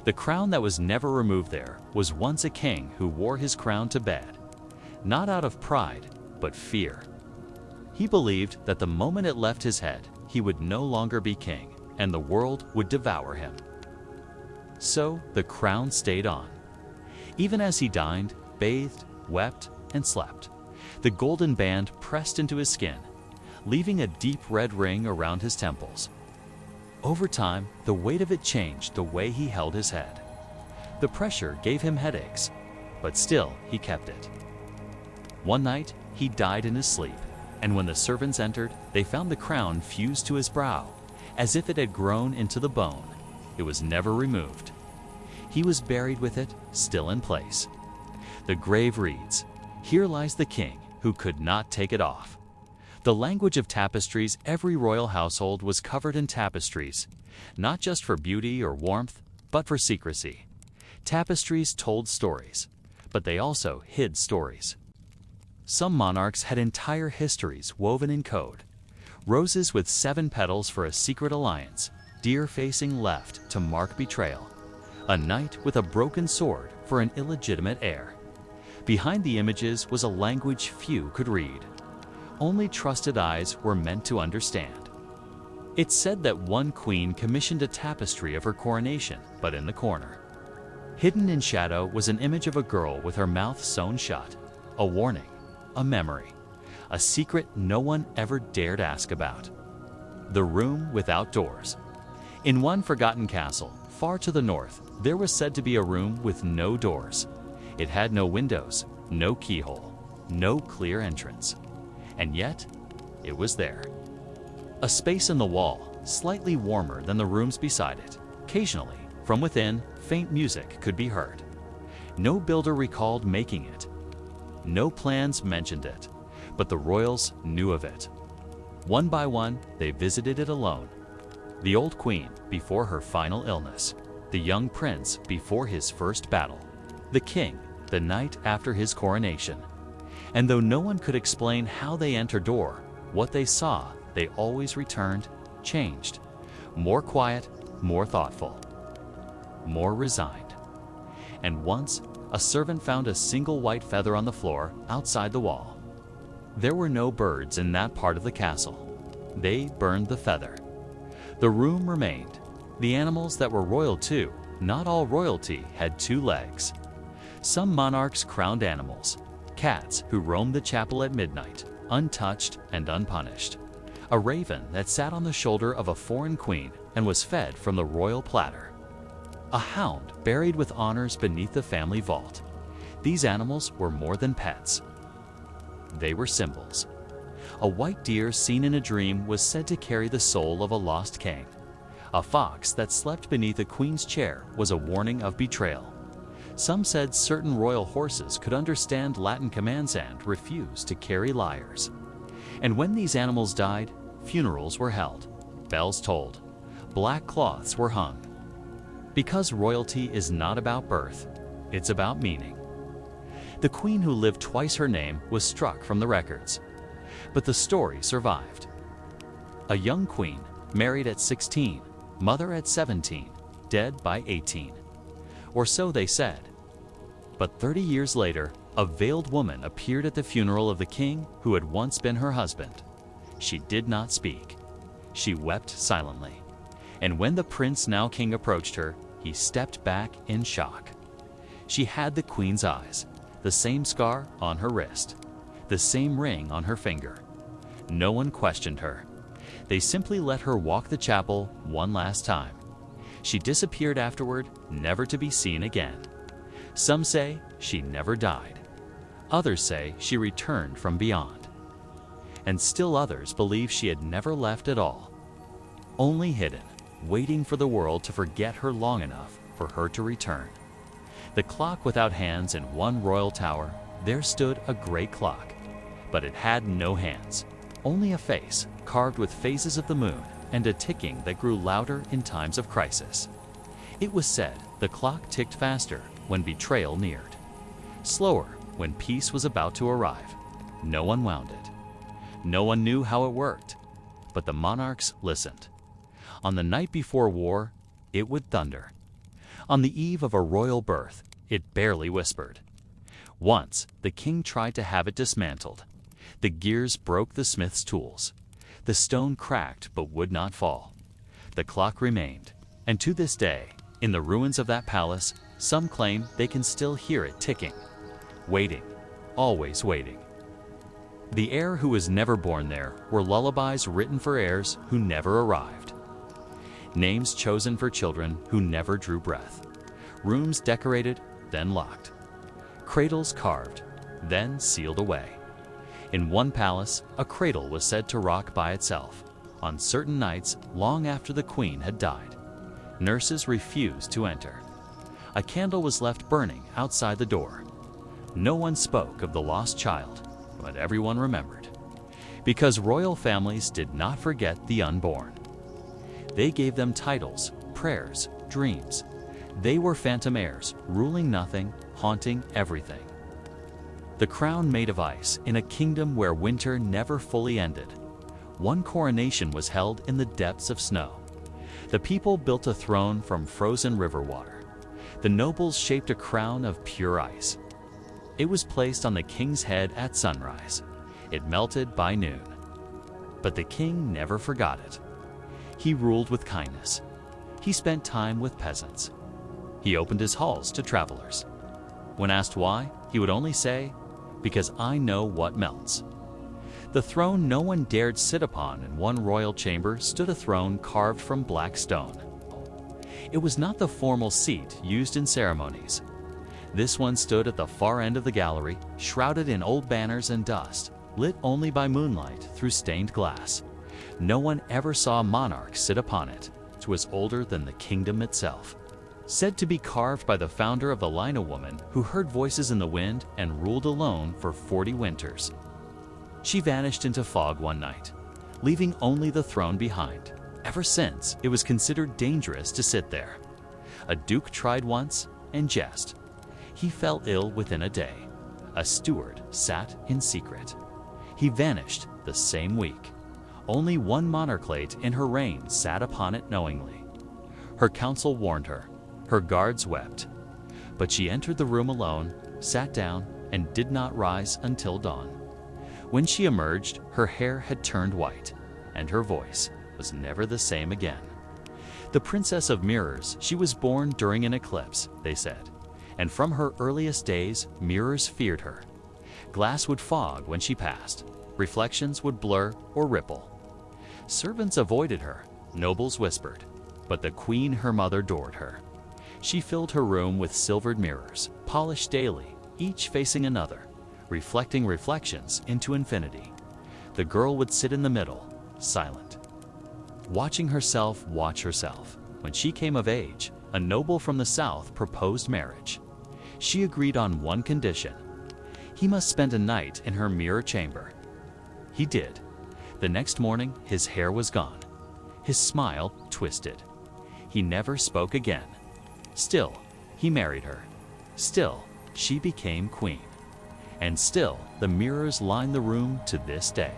The crown that was never removed there was once a king who wore his crown to bed, not out of pride, but fear. He believed that the moment it left his head, he would no longer be king, and the world would devour him. So the crown stayed on. Even as he dined, bathed, wept, and slept, the golden band pressed into his skin, leaving a deep red ring around his temples. Over time, the weight of it changed the way he held his head. The pressure gave him headaches, but still he kept it. One night, he died in his sleep, and when the servants entered, they found the crown fused to his brow, as if it had grown into the bone. It was never removed. He was buried with it, still in place. The grave reads, "Here lies the king who could not take it off." The language of tapestries, every royal household was covered in tapestries, not just for beauty or warmth, but for secrecy. Tapestries told stories, but they also hid stories. Some monarchs had entire histories woven in code. Roses with 7 petals for a secret alliance, deer facing left to mark betrayal, a knight with a broken sword for an illegitimate heir. Behind the images was a language few could read. Only trusted eyes were meant to understand. It's said that one queen commissioned a tapestry of her coronation, but in the corner. Hidden in shadow was an image of a girl with her mouth sewn shut, a warning, a memory, a secret no one ever dared ask about. The room without doors. In one forgotten castle, far to the north, there was said to be a room with no doors. It had no windows, no keyhole, no clear entrance. And yet, it was there. A space in the wall, slightly warmer than the rooms beside it. Occasionally, from within, faint music could be heard. No builder recalled making it. No plans mentioned it, but the royals knew of it. One by one, they visited it alone. The old queen before her final illness, the young prince before his first battle, the king the night after his coronation. And though no one could explain how they entered or what they saw, they always returned, changed, more quiet, more thoughtful, more resigned. And once, a servant found a single white feather on the floor outside the wall. There were no birds in that part of the castle. They burned the feather. The room remained. The animals that were royal too, not all royalty had 2 legs. Some monarchs crowned animals, cats who roamed the chapel at midnight, untouched and unpunished. A raven that sat on the shoulder of a foreign queen and was fed from the royal platter. A hound buried with honors beneath the family vault. These animals were more than pets. They were symbols. A white deer seen in a dream was said to carry the soul of a lost king. A fox that slept beneath a queen's chair was a warning of betrayal. Some said certain royal horses could understand Latin commands and refuse to carry liars. And when these animals died, funerals were held, bells tolled, black cloths were hung. Because royalty is not about birth, it's about meaning. The queen who lived twice her name was struck from the records, but the story survived. A young queen, married at 16, mother at 17, dead by 18. Or so they said. But 30 years later, a veiled woman appeared at the funeral of the king who had once been her husband. She did not speak. She wept silently. And when the prince, now king, approached her, he stepped back in shock. She had the queen's eyes, the same scar on her wrist, the same ring on her finger. No one questioned her. They simply let her walk the chapel one last time. She disappeared afterward, never to be seen again. Some say she never died. Others say she returned from beyond. And still others believe she had never left at all, only hidden, waiting for the world to forget her long enough for her to return. The clock without hands in one royal tower, there stood a great clock, but it had no hands, only a face carved with phases of the moon and a ticking that grew louder in times of crisis. It was said the clock ticked faster when betrayal neared, slower when peace was about to arrive. No one wound it. No one knew how it worked, but the monarchs listened. On the night before war, it would thunder. On the eve of a royal birth, it barely whispered. Once, the king tried to have it dismantled. The gears broke the smith's tools. The stone cracked but would not fall. The clock remained, and to this day, in the ruins of that palace, some claim they can still hear it ticking. Waiting, always waiting. The heir who was never born there were lullabies written for heirs who never arrived. Names chosen for children who never drew breath. Rooms decorated, then locked. Cradles carved, then sealed away. In one palace, a cradle was said to rock by itself, on certain nights long after the queen had died. Nurses refused to enter. A candle was left burning outside the door. No one spoke of the lost child, but everyone remembered. Because royal families did not forget the unborn. They gave them titles, prayers, dreams. They were phantom heirs, ruling nothing, haunting everything. The crown made of ice in a kingdom where winter never fully ended. One coronation was held in the depths of snow. The people built a throne from frozen river water. The nobles shaped a crown of pure ice. It was placed on the king's head at sunrise. It melted by noon. But the king never forgot it. He ruled with kindness. He spent time with peasants. He opened his halls to travelers. When asked why, he would only say, "Because I know what melts." The throne no one dared sit upon in one royal chamber stood a throne carved from black stone. It was not the formal seat used in ceremonies. This one stood at the far end of the gallery, shrouded in old banners and dust, lit only by moonlight through stained glass. No one ever saw a monarch sit upon it. It was older than the kingdom itself. Said to be carved by the founder of the Lina woman who heard voices in the wind and ruled alone for 40 winters. She vanished into fog one night, leaving only the throne behind. Ever since, it was considered dangerous to sit there. A duke tried once and jest. He fell ill within a day. A steward sat in secret. He vanished the same week. Only one monarchlate in her reign sat upon it knowingly. Her council warned her. Her guards wept. But she entered the room alone, sat down, and did not rise until dawn. When she emerged, her hair had turned white, and her voice was never the same again. The Princess of Mirrors, she was born during an eclipse, they said, and from her earliest days, mirrors feared her. Glass would fog when she passed. Reflections would blur or ripple. Servants avoided her, nobles whispered, but the queen, her mother, adored her. She filled her room with silvered mirrors, polished daily, each facing another, reflecting reflections into infinity. The girl would sit in the middle, silent, watching herself watch herself. When she came of age, a noble from the south proposed marriage. She agreed on one condition. He must spend a night in her mirror chamber. He did. The next morning, his hair was gone. His smile twisted. He never spoke again. Still, he married her. Still, she became queen. And still, the mirrors line the room to this day.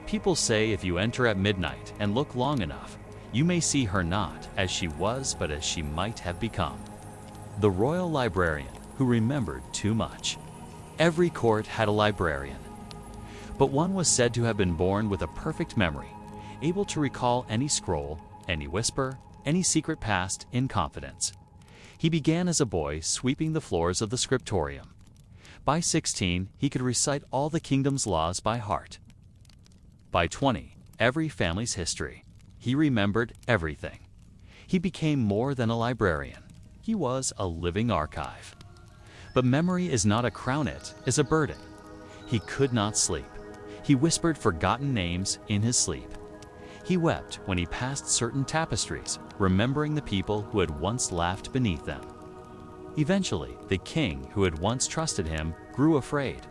People say if you enter at midnight and look long enough, you may see her not as she was but as she might have become. The royal librarian who remembered too much. Every court had a librarian. But one was said to have been born with a perfect memory, able to recall any scroll, any whisper, any secret past in confidence. He began as a boy sweeping the floors of the scriptorium. By 16, he could recite all the kingdom's laws by heart. By 20, every family's history. He remembered everything. He became more than a librarian. He was a living archive. But memory is not a crown, it is a burden. He could not sleep. He whispered forgotten names in his sleep. He wept when he passed certain tapestries, remembering the people who had once laughed beneath them. Eventually, the king who had once trusted him grew afraid.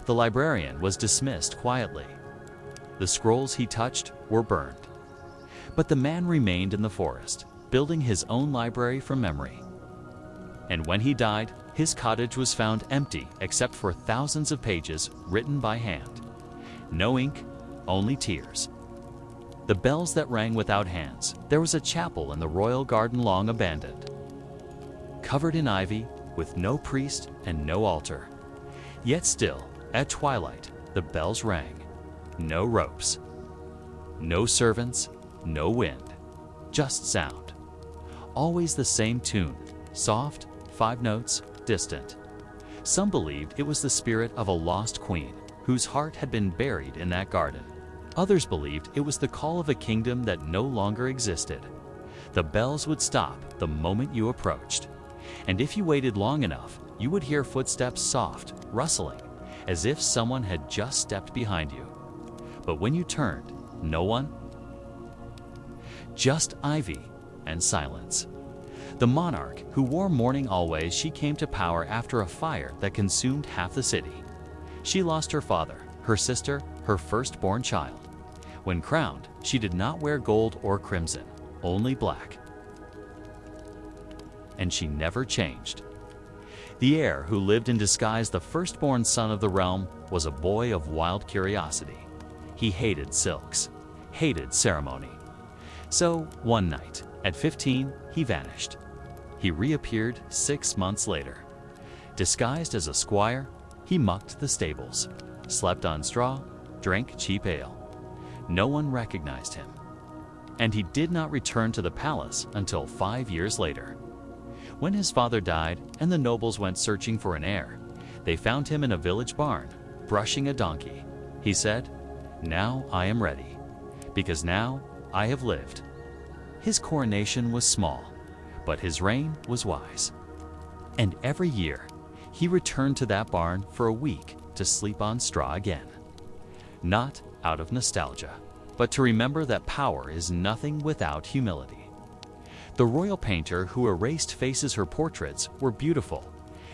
The librarian was dismissed quietly. The scrolls he touched were burned. But the man remained in the forest, building his own library from memory. And when he died, his cottage was found empty except for thousands of pages written by hand. No ink, only tears. The bells that rang without hands. There was a chapel in the royal garden long abandoned. Covered in ivy, with no priest and no altar. Yet still, at twilight, the bells rang. No ropes, no servants, no wind, just sound. Always the same tune, soft, 5 notes, distant. Some believed it was the spirit of a lost queen whose heart had been buried in that garden. Others believed it was the call of a kingdom that no longer existed. The bells would stop the moment you approached, and if you waited long enough, you would hear footsteps soft, rustling, as if someone had just stepped behind you. But when you turned, no one. Just ivy and silence. The monarch who wore mourning always, she came to power after a fire that consumed half the city. She lost her father, her sister, her firstborn child. When crowned, she did not wear gold or crimson, only black. And she never changed. The heir who lived in disguise, the firstborn son of the realm, was a boy of wild curiosity. He hated silks, hated ceremony. So one night, at 15, he vanished. He reappeared 6 months later. Disguised as a squire, he mucked the stables, slept on straw, drank cheap ale. No one recognized him. And he did not return to the palace until 5 years later. When his father died and the nobles went searching for an heir, they found him in a village barn, brushing a donkey. He said, "Now I am ready, because now I have lived." His coronation was small, but his reign was wise. And every year, he returned to that barn for a week to sleep on straw again. Not out of nostalgia, but to remember that power is nothing without humility. The royal painter who erased faces her portraits were beautiful,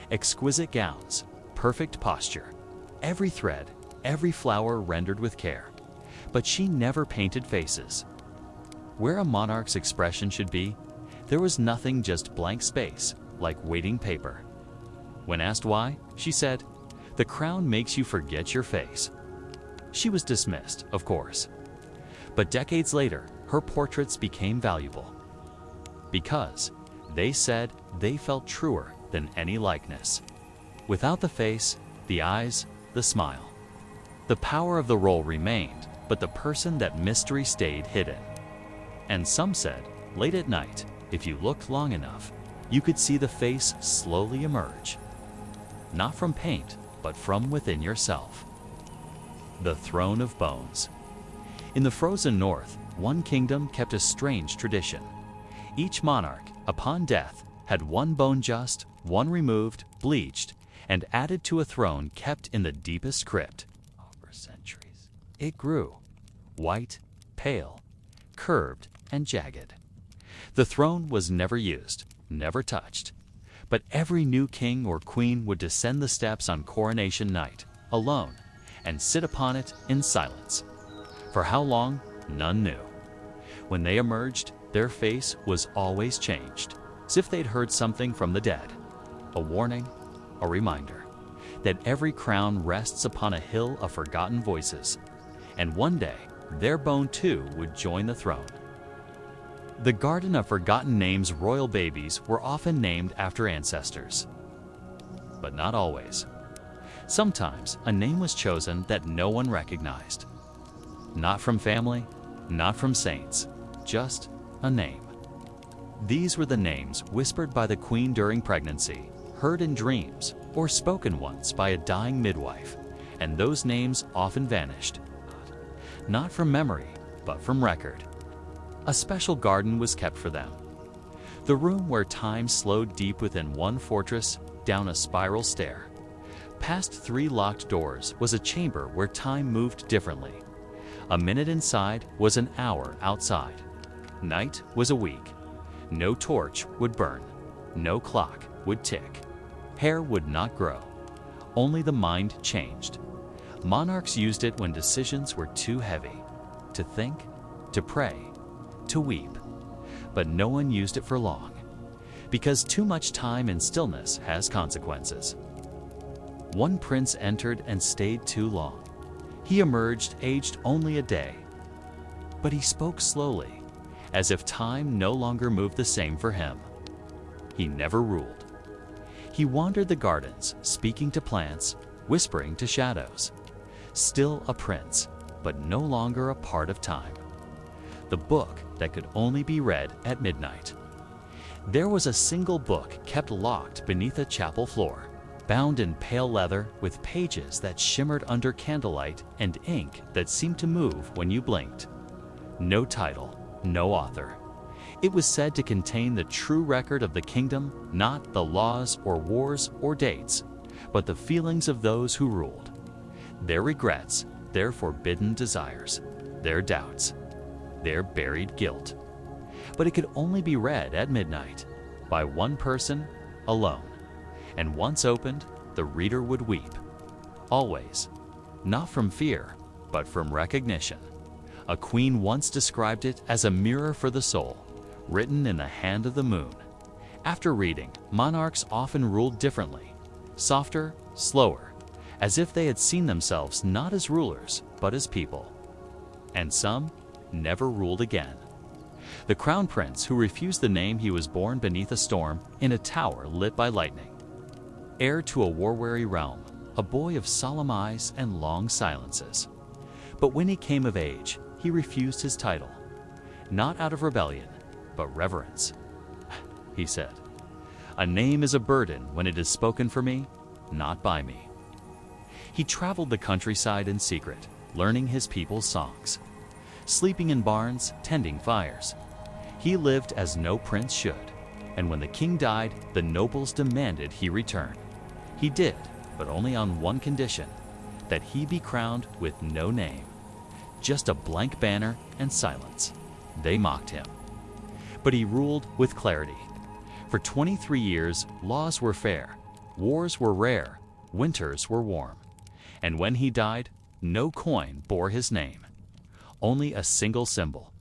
exquisite gowns, perfect posture, every thread, every flower rendered with care. But she never painted faces. Where a monarch's expression should be, there was nothing, just blank space, like waiting paper. When asked why, she said, "The crown makes you forget your face." She was dismissed, of course. But decades later, her portraits became valuable because they said they felt truer than any likeness. Without the face, the eyes, the smile. The power of the role remained, but the person, that mystery, stayed hidden. And some said, late at night, if you looked long enough, you could see the face slowly emerge. Not from paint, but from within yourself. The Throne of Bones. In the frozen north, one kingdom kept a strange tradition. Each monarch, upon death, had one bone just, one removed, bleached, and added to a throne kept in the deepest crypt. Over centuries, it grew, white, pale, curved, and jagged. The throne was never used, never touched. But every new king or queen would descend the steps on coronation night, alone, and sit upon it in silence. For how long, none knew. When they emerged, their face was always changed, as if they'd heard something from the dead. A warning, a reminder, that every crown rests upon a hill of forgotten voices, and one day, their bone too would join the throne. The Garden of Forgotten Names. Royal babies were often named after ancestors, but not always. Sometimes a name was chosen that no one recognized. Not from family, not from saints, just a name. These were the names whispered by the queen during pregnancy, heard in dreams, or spoken once by a dying midwife, and those names often vanished. Not from memory, but from record. A special garden was kept for them. The room where time slowed deep within one fortress, down a spiral stair. Past 3 locked doors was a chamber where time moved differently. A minute inside was an hour outside. Night was a week. No torch would burn. No clock would tick. Hair would not grow. Only the mind changed. Monarchs used it when decisions were too heavy. To think, to pray, to weep. But no one used it for long, because too much time in stillness has consequences. One prince entered and stayed too long. He emerged aged only a day, but he spoke slowly, as if time no longer moved the same for him. He never ruled. He wandered the gardens, speaking to plants, whispering to shadows. Still a prince, but no longer a part of time. The book that could only be read at midnight. There was a single book kept locked beneath a chapel floor, bound in pale leather with pages that shimmered under candlelight and ink that seemed to move when you blinked. No title, no author. It was said to contain the true record of the kingdom, not the laws or wars or dates, but the feelings of those who ruled, their regrets, their forbidden desires, their doubts, their buried guilt. But it could only be read at midnight, by one person, alone. And once opened, the reader would weep. Always. Not from fear, but from recognition. A queen once described it as a mirror for the soul, written in the hand of the moon. After reading, monarchs often ruled differently, softer, slower, as if they had seen themselves not as rulers, but as people. And some never ruled again. The crown prince who refused the name he was born beneath a storm in a tower lit by lightning. Heir to a war-weary realm, a boy of solemn eyes and long silences. But when he came of age, he refused his title, not out of rebellion, but reverence. He said, "A name is a burden when it is spoken for me, not by me." He traveled the countryside in secret, learning his people's songs. Sleeping in barns, tending fires. He lived as no prince should, and when the king died, the nobles demanded he return. He did, but only on one condition, that he be crowned with no name, just a blank banner and silence. They mocked him. But he ruled with clarity. For 23 years, laws were fair, wars were rare, winters were warm. And when he died, no coin bore his name. Only a single symbol.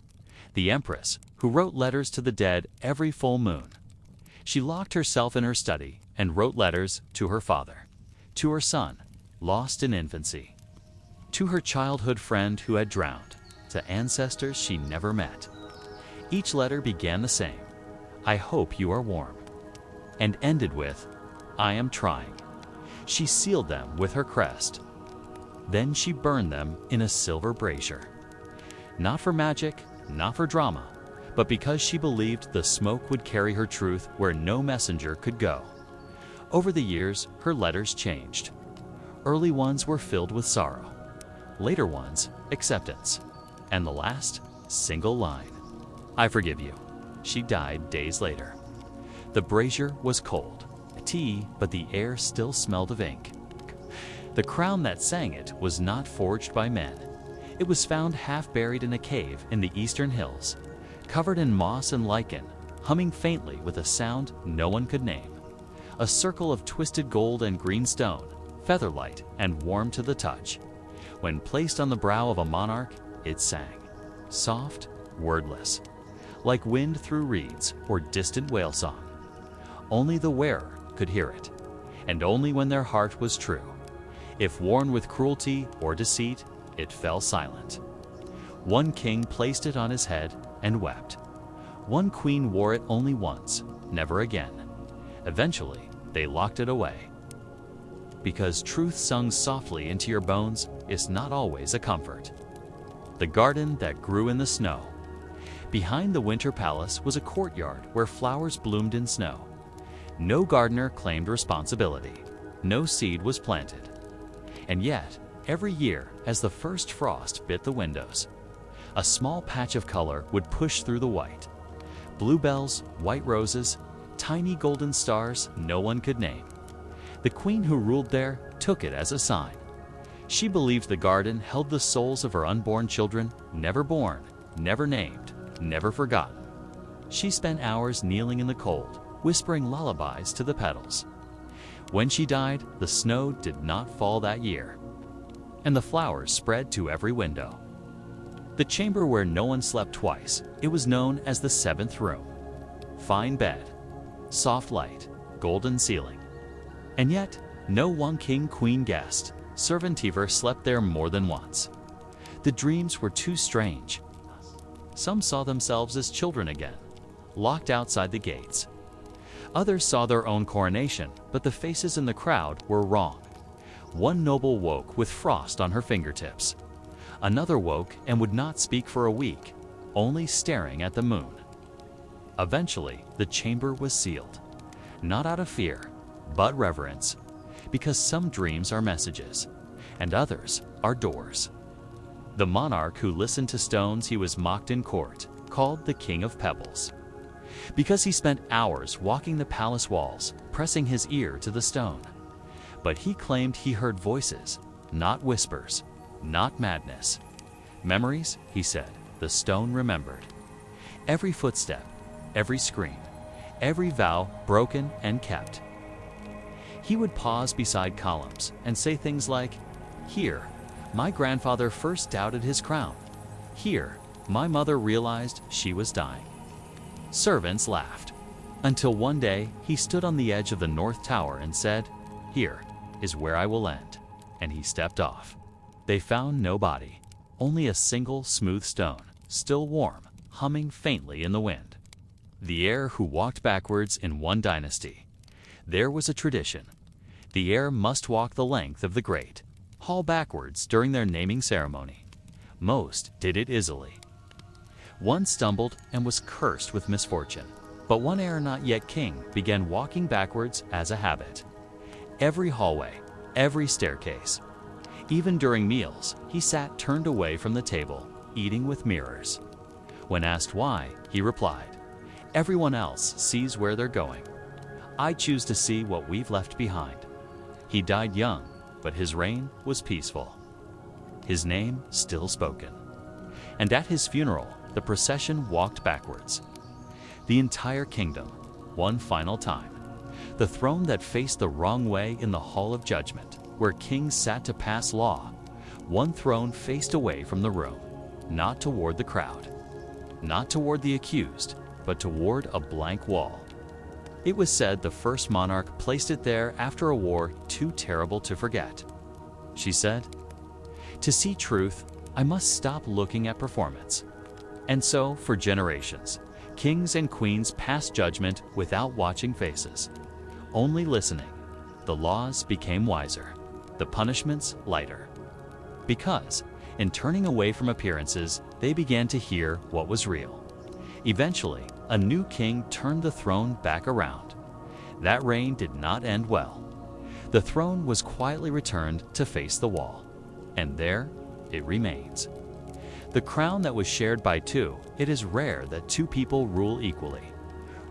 The empress, who wrote letters to the dead every full moon. She locked herself in her study and wrote letters to her father, to her son, lost in infancy, to her childhood friend who had drowned, to ancestors she never met. Each letter began the same, "I hope you are warm," and ended with, "I am trying." She sealed them with her crest. Then she burned them in a silver brazier. Not for magic, not for drama, but because she believed the smoke would carry her truth where no messenger could go. Over the years, her letters changed. Early ones were filled with sorrow. Later ones, acceptance. And the last, single line, "I forgive you." She died days later. The brazier was cold, tea, but the air still smelled of ink. The crown that sang it was not forged by men. It was found half buried in a cave in the eastern hills, covered in moss and lichen, humming faintly with a sound no one could name. A circle of twisted gold and green stone, featherlight and warm to the touch. When placed on the brow of a monarch, it sang, soft, wordless, like wind through reeds or distant whale song. Only the wearer could hear it, and only when their heart was true. If worn with cruelty or deceit, it fell silent. One king placed it on his head and wept. One queen wore it only once, never again. Eventually, they locked it away. Because truth sung softly into your bones is not always a comfort. The garden that grew in the snow. Behind the winter palace was a courtyard where flowers bloomed in snow. No gardener claimed responsibility. No seed was planted. And yet, every year, as the first frost bit the windows, a small patch of color would push through the white. Bluebells, white roses, tiny golden stars no one could name. The queen who ruled there took it as a sign. She believed the garden held the souls of her unborn children, never born, never named, never forgotten. She spent hours kneeling in the cold, whispering lullabies to the petals. When she died, the snow did not fall that year, and the flowers spread to every window. The chamber where no one slept twice, it was known as the seventh room. Fine bed, soft light, golden ceiling. And yet, no one king-queen guest, servantiver slept there more than once. The dreams were too strange. Some saw themselves as children again, locked outside the gates. Others saw their own coronation, but the faces in the crowd were wrong. One noble woke with frost on her fingertips. Another woke and would not speak for a week, only staring at the moon. Eventually, the chamber was sealed, not out of fear, but reverence, because some dreams are messages, and others are doors. The monarch who listened to stones he was mocked in court, called the King of Pebbles, because he spent hours walking the palace walls, pressing his ear to the stone. But he claimed he heard voices, not whispers, not madness. Memories, he said, the stone remembered. Every footstep, every scream, every vow broken and kept. He would pause beside columns and say things like, "Here, my grandfather first doubted his crown. Here, my mother realized she was dying." Servants laughed, until one day he stood on the edge of the North Tower and said, "Here is where I will end," and he stepped off. They found no body, only a single smooth stone, still warm, humming faintly in the wind. The heir who walked backwards in one dynasty. There was a tradition. The heir must walk the length of the great, haul backwards during their naming ceremony. Most did it easily. One stumbled and was cursed with misfortune, but one heir not yet king began walking backwards as a habit. Every hallway, every staircase. Even during meals, he sat turned away from the table, eating with mirrors. When asked why, he replied, "Everyone else sees where they're going. I choose to see what we've left behind." He died young, but his reign was peaceful. His name still spoken. And at his funeral, the procession walked backwards. The entire kingdom, one final time. The throne that faced the wrong way in the Hall of Judgment, where kings sat to pass law. One throne faced away from the room, not toward the crowd, not toward the accused, but toward a blank wall. It was said the first monarch placed it there after a war too terrible to forget. She said, "To see truth, I must stop looking at performance." And so, for generations, kings and queens passed judgment without watching faces, only listening. The laws became wiser, the punishments lighter. Because, in turning away from appearances, they began to hear what was real. Eventually, a new king turned the throne back around. That reign did not end well. The throne was quietly returned to face the wall, and there it remains. The crown that was shared by two, it is rare that two people rule equally.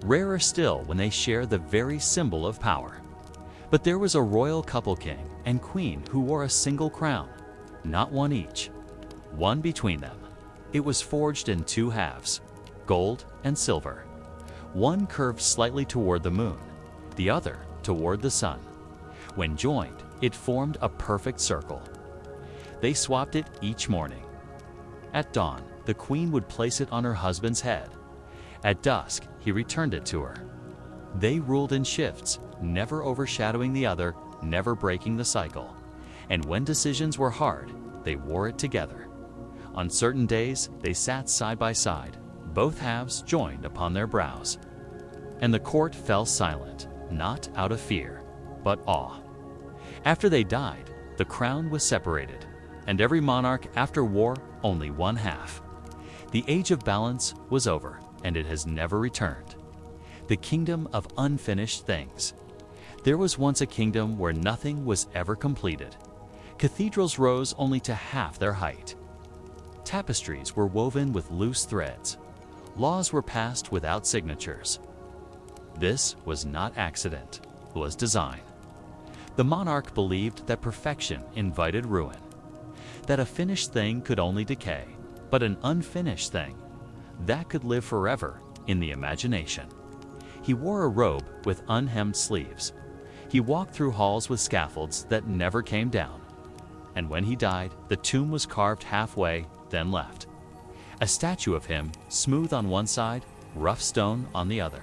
Rarer still when they share the very symbol of power. But there was a royal couple, king and queen, who wore a single crown, not one each, one between them. It was forged in two halves, gold and silver. One curved slightly toward the moon, the other toward the sun. When joined, it formed a perfect circle. They swapped it each morning. At dawn, the queen would place it on her husband's head. At dusk, he returned it to her. They ruled in shifts, never overshadowing the other, never breaking the cycle. And when decisions were hard, they wore it together. On certain days, they sat side by side, both halves joined upon their brows. And the court fell silent, not out of fear, but awe. After they died, the crown was separated, and every monarch after wore only one half. The age of balance was over, and it has never returned. The kingdom of unfinished things. There was once a kingdom where nothing was ever completed. Cathedrals rose only to half their height. Tapestries were woven with loose threads. Laws were passed without signatures. This was not accident, it was design. The monarch believed that perfection invited ruin, that a finished thing could only decay, but an unfinished thing, that could live forever in the imagination. He wore a robe with unhemmed sleeves. He walked through halls with scaffolds that never came down. And when he died, the tomb was carved halfway, then left. A statue of him, smooth on one side, rough stone on the other.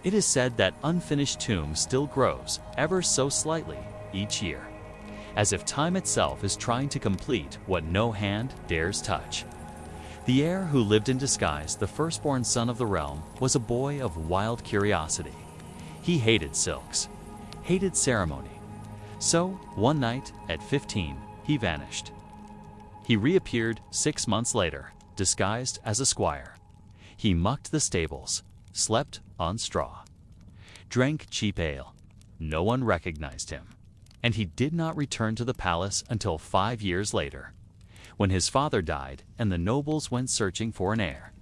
It is said that unfinished tomb still grows, ever so slightly, each year, as if time itself is trying to complete what no hand dares touch. The heir who lived in disguise, the firstborn son of the realm, was a boy of wild curiosity. He hated silks, hated ceremony. So, one night, at 15, he vanished. He reappeared 6 months later, disguised as a squire. He mucked the stables, slept on straw, drank cheap ale. No one recognized him, and he did not return to the palace until 5 years later. When his father died and the nobles went searching for an heir,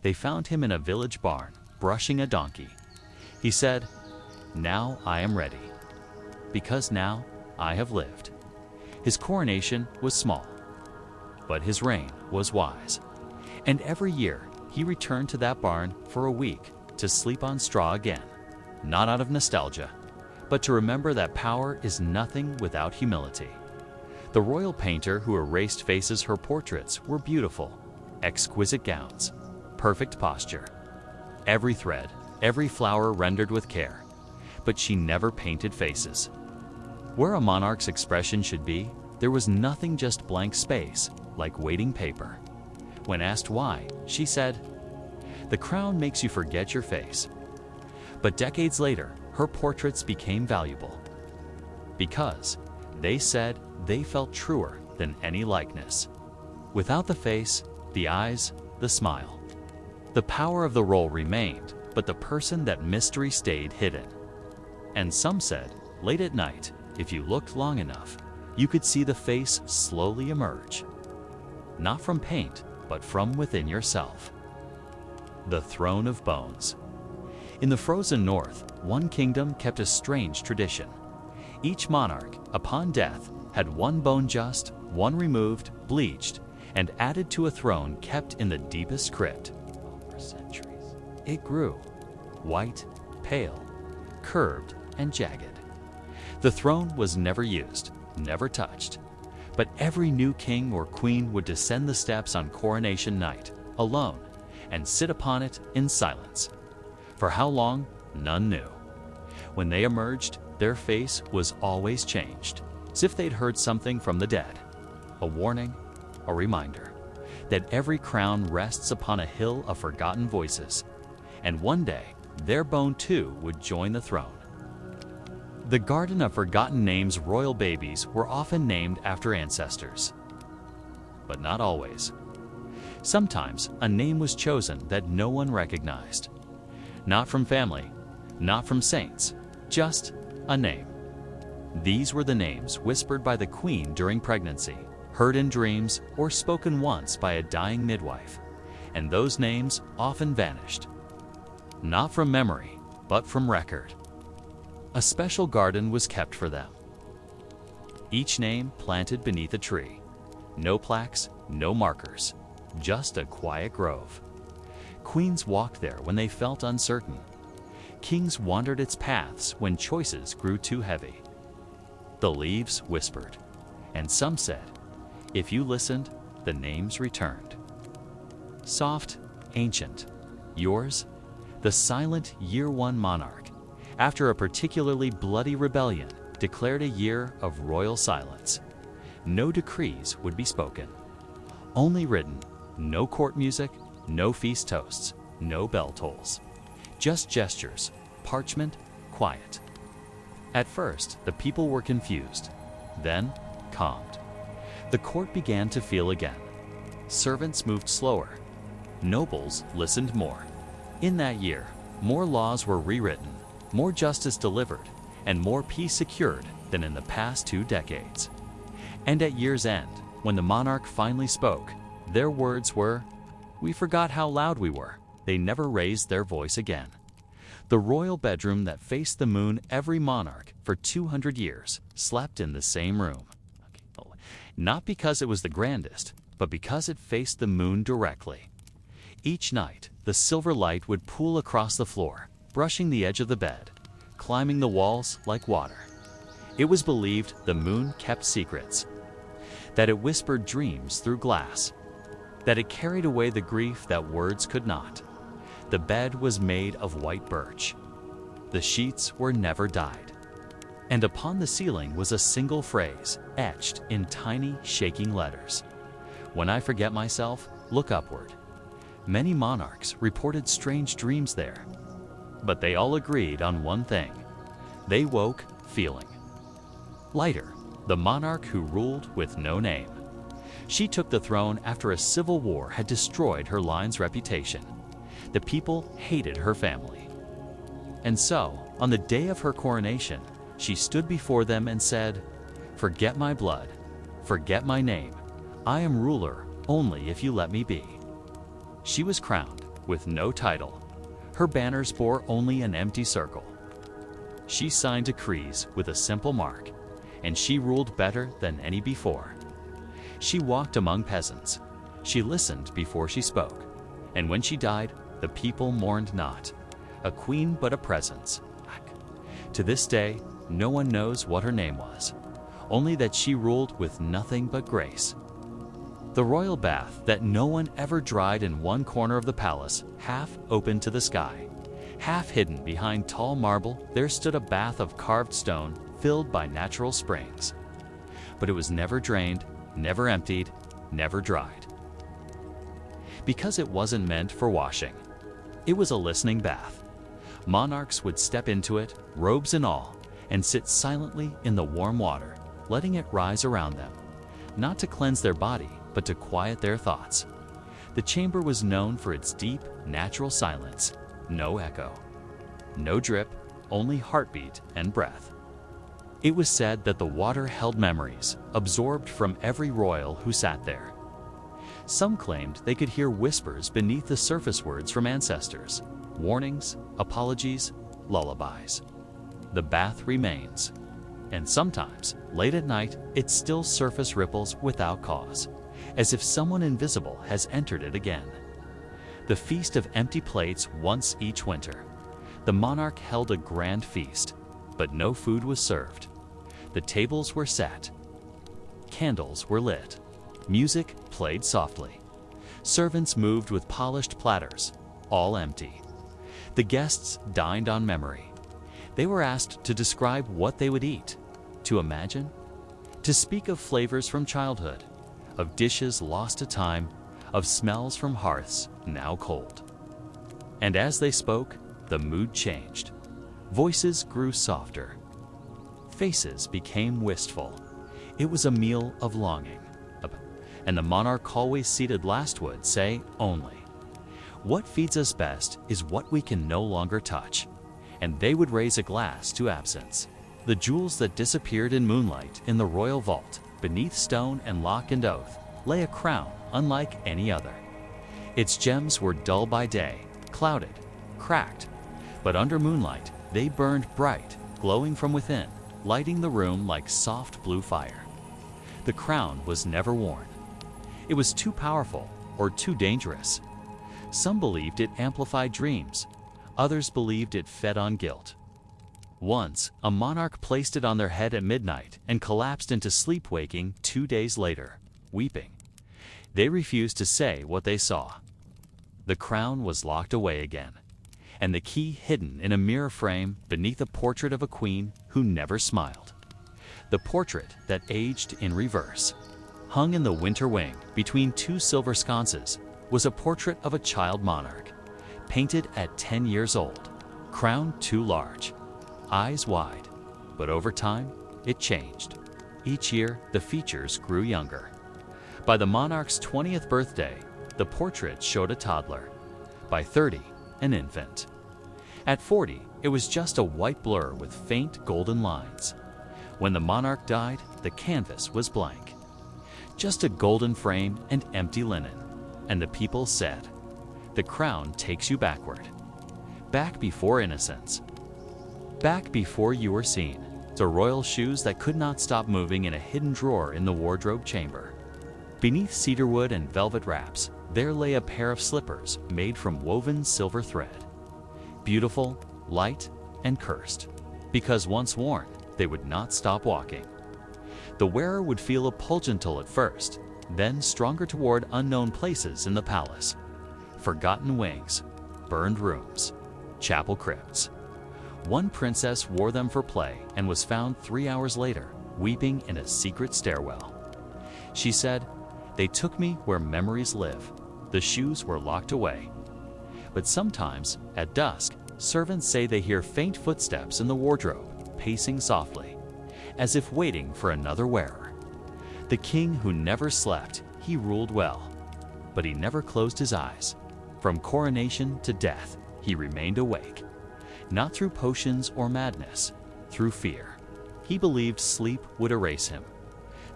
they found him in a village barn, brushing a donkey. He said, "Now I am ready, because now I have lived." His coronation was small, but his reign was wise. And every year he returned to that barn for a week to sleep on straw again, not out of nostalgia, but to remember that power is nothing without humility. The royal painter who erased faces her portraits were beautiful, exquisite gowns, perfect posture, every thread, every flower rendered with care, but she never painted faces. Where a monarch's expression should be, there was nothing, just blank space, like waiting paper. When asked why, she said, "The crown makes you forget your face." But decades later, her portraits became valuable because they said they felt truer than any likeness. Without the face, the eyes, the smile. The power of the role remained, but the person, that mystery, stayed hidden. And some said, late at night, if you looked long enough, you could see the face slowly emerge. Not from paint, but from within yourself. The Throne of Bones. In the frozen north, one kingdom kept a strange tradition. Each monarch, upon death, had one bone just, one removed, bleached, and added to a throne kept in the deepest crypt. For centuries, it grew, white, pale, curved, and jagged. The throne was never used, never touched. But every new king or queen would descend the steps on coronation night, alone, and sit upon it in silence. For how long, none knew. When they emerged, their face was always changed, as if they'd heard something from the dead. A warning, a reminder, that every crown rests upon a hill of forgotten voices, and one day, their bone too would join the throne. The Garden of Forgotten Names. Royal babies were often named after ancestors, but not always. Sometimes a name was chosen that no one recognized. Not from family, not from saints, just a name. These were the names whispered by the queen during pregnancy, heard in dreams, or spoken once by a dying midwife, and those names often vanished. Not from memory, but from record. A special garden was kept for them. Each name planted beneath a tree. No plaques, no markers, just a quiet grove. Queens walked there when they felt uncertain. Kings wandered its paths when choices grew too heavy. The leaves whispered, and some said, if you listened, the names returned. Soft, ancient. Yours, the silent year one monarch, after a particularly bloody rebellion, declared a year of royal silence. No decrees would be spoken, only written. No court music, no feast toasts, no bell tolls. Just gestures, parchment, quiet. At first, the people were confused, then calmed. The court began to feel again. Servants moved slower. Nobles listened more. In that year, more laws were rewritten, more justice delivered, and more peace secured than in the past 2 decades. And at year's end, when the monarch finally spoke, their words were, "We forgot how loud we were." They never raised their voice again. The royal bedroom that faced the moon, every monarch for 200 years slept in the same room. Not because it was the grandest, but because it faced the moon directly. Each night, the silver light would pool across the floor, brushing the edge of the bed, climbing the walls like water. It was believed the moon kept secrets, that it whispered dreams through glass, that it carried away the grief that words could not. The bed was made of white birch. The sheets were never dyed. And upon the ceiling was a single phrase, etched in tiny, shaking letters. When I forget myself, look upward. Many monarchs reported strange dreams there, but they all agreed on one thing. They woke feeling. Lighter, the monarch who ruled with no name. She took the throne after a civil war had destroyed her line's reputation. The people hated her family. And so, on the day of her coronation, she stood before them and said, "Forget my blood, forget my name. I am ruler only if you let me be." She was crowned with no title. Her banners bore only an empty circle. She signed decrees with a simple mark, and she ruled better than any before. She walked among peasants. She listened before she spoke. And when she died, the people mourned not, a queen but a presence. To this day, no one knows what her name was, only that she ruled with nothing but grace. The royal bath that no one ever dried in one corner of the palace, half open to the sky. Half hidden behind tall marble, there stood a bath of carved stone filled by natural springs. But it was never drained, never emptied, never dried. Because it wasn't meant for washing. It was a listening bath. Monarchs would step into it, robes and all, and sit silently in the warm water, letting it rise around them, not to cleanse their body, but to quiet their thoughts. The chamber was known for its deep, natural silence, no echo, no drip, only heartbeat and breath. It was said that the water held memories, absorbed from every royal who sat there. Some claimed they could hear whispers beneath the surface words from ancestors, warnings, apologies, lullabies. The bath remains, and sometimes, late at night, it still surface ripples without cause, as if someone invisible has entered it again. The feast of empty plates once each winter. The monarch held a grand feast, but no food was served. The tables were set. Candles were lit. Music played softly. Servants moved with polished platters, all empty. The guests dined on memory. They were asked to describe what they would eat, to imagine, to speak of flavors from childhood, of dishes lost to time, of smells from hearths now cold. And as they spoke, the mood changed. Voices grew softer. Faces became wistful. It was a meal of longing. And the monarch, always seated last, would say only, "What feeds us best is what we can no longer touch." And they would raise a glass to absence. The jewels that disappeared in moonlight in the royal vault, beneath stone and lock and oath, lay a crown unlike any other. Its gems were dull by day, clouded, cracked, but under moonlight they burned bright, glowing from within, lighting the room like soft blue fire. The crown was never worn. It was too powerful or too dangerous. Some believed it amplified dreams. Others believed it fed on guilt. Once, a monarch placed it on their head at midnight and collapsed into sleep-waking 2 days later, weeping. They refused to say what they saw. The crown was locked away again, and the key hidden in a mirror frame beneath a portrait of a queen who never smiled. The portrait that aged in reverse. Hung in the winter wing between 2 silver sconces was a portrait of a child monarch, painted at 10 years old, crown too large, eyes wide, but over time it changed. Each year the features grew younger. By the monarch's 20th birthday, the portrait showed a toddler. By 30, an infant. At 40, it was just a white blur with faint golden lines. When the monarch died, the canvas was blank. Just a golden frame and empty linen. And the people said, "The crown takes you backward. Back before innocence. Back before you were seen." To royal shoes that could not stop moving in a hidden drawer in the wardrobe chamber. Beneath cedarwood and velvet wraps, there lay a pair of slippers made from woven silver thread. Beautiful, light, and cursed, because once worn, they would not stop walking. The wearer would feel appulgental at first, then stronger toward unknown places in the palace. Forgotten wings, burned rooms, chapel crypts. One princess wore them for play and was found 3 hours later, weeping in a secret stairwell. She said, "They took me where memories live. The shoes were locked away." But sometimes, at dusk, servants say they hear faint footsteps in the wardrobe, pacing softly. as if waiting for another wearer. The king who never slept, he ruled well, but he never closed his eyes. From coronation to death, he remained awake, not through potions or madness, through fear. He believed sleep would erase him,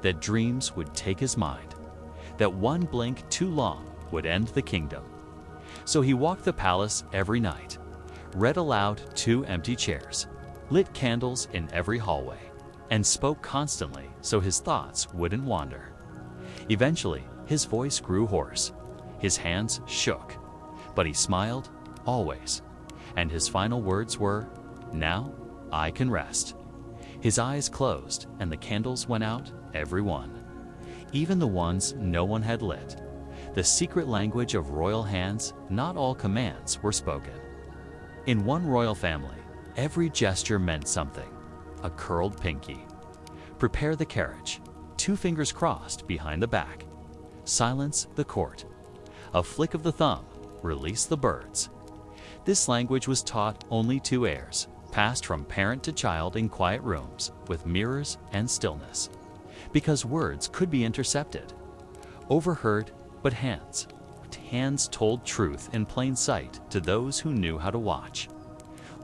that dreams would take his mind, that one blink too long would end the kingdom. So he walked the palace every night, read aloud 2 empty chairs, lit candles in every hallway, and spoke constantly so his thoughts wouldn't wander. Eventually, his voice grew hoarse, his hands shook, but he smiled always, and his final words were, "Now I can rest." His eyes closed and the candles went out, every one, even the ones no one had lit. The secret language of royal hands, not all commands were spoken. In one royal family, every gesture meant something. A curled pinky. Prepare the carriage. 2 fingers crossed behind the back. Silence the court. A flick of the thumb. Release the birds. This language was taught only to heirs, passed from parent to child in quiet rooms with mirrors and stillness. Because words could be intercepted, overheard, but hands told truth in plain sight to those who knew how to watch.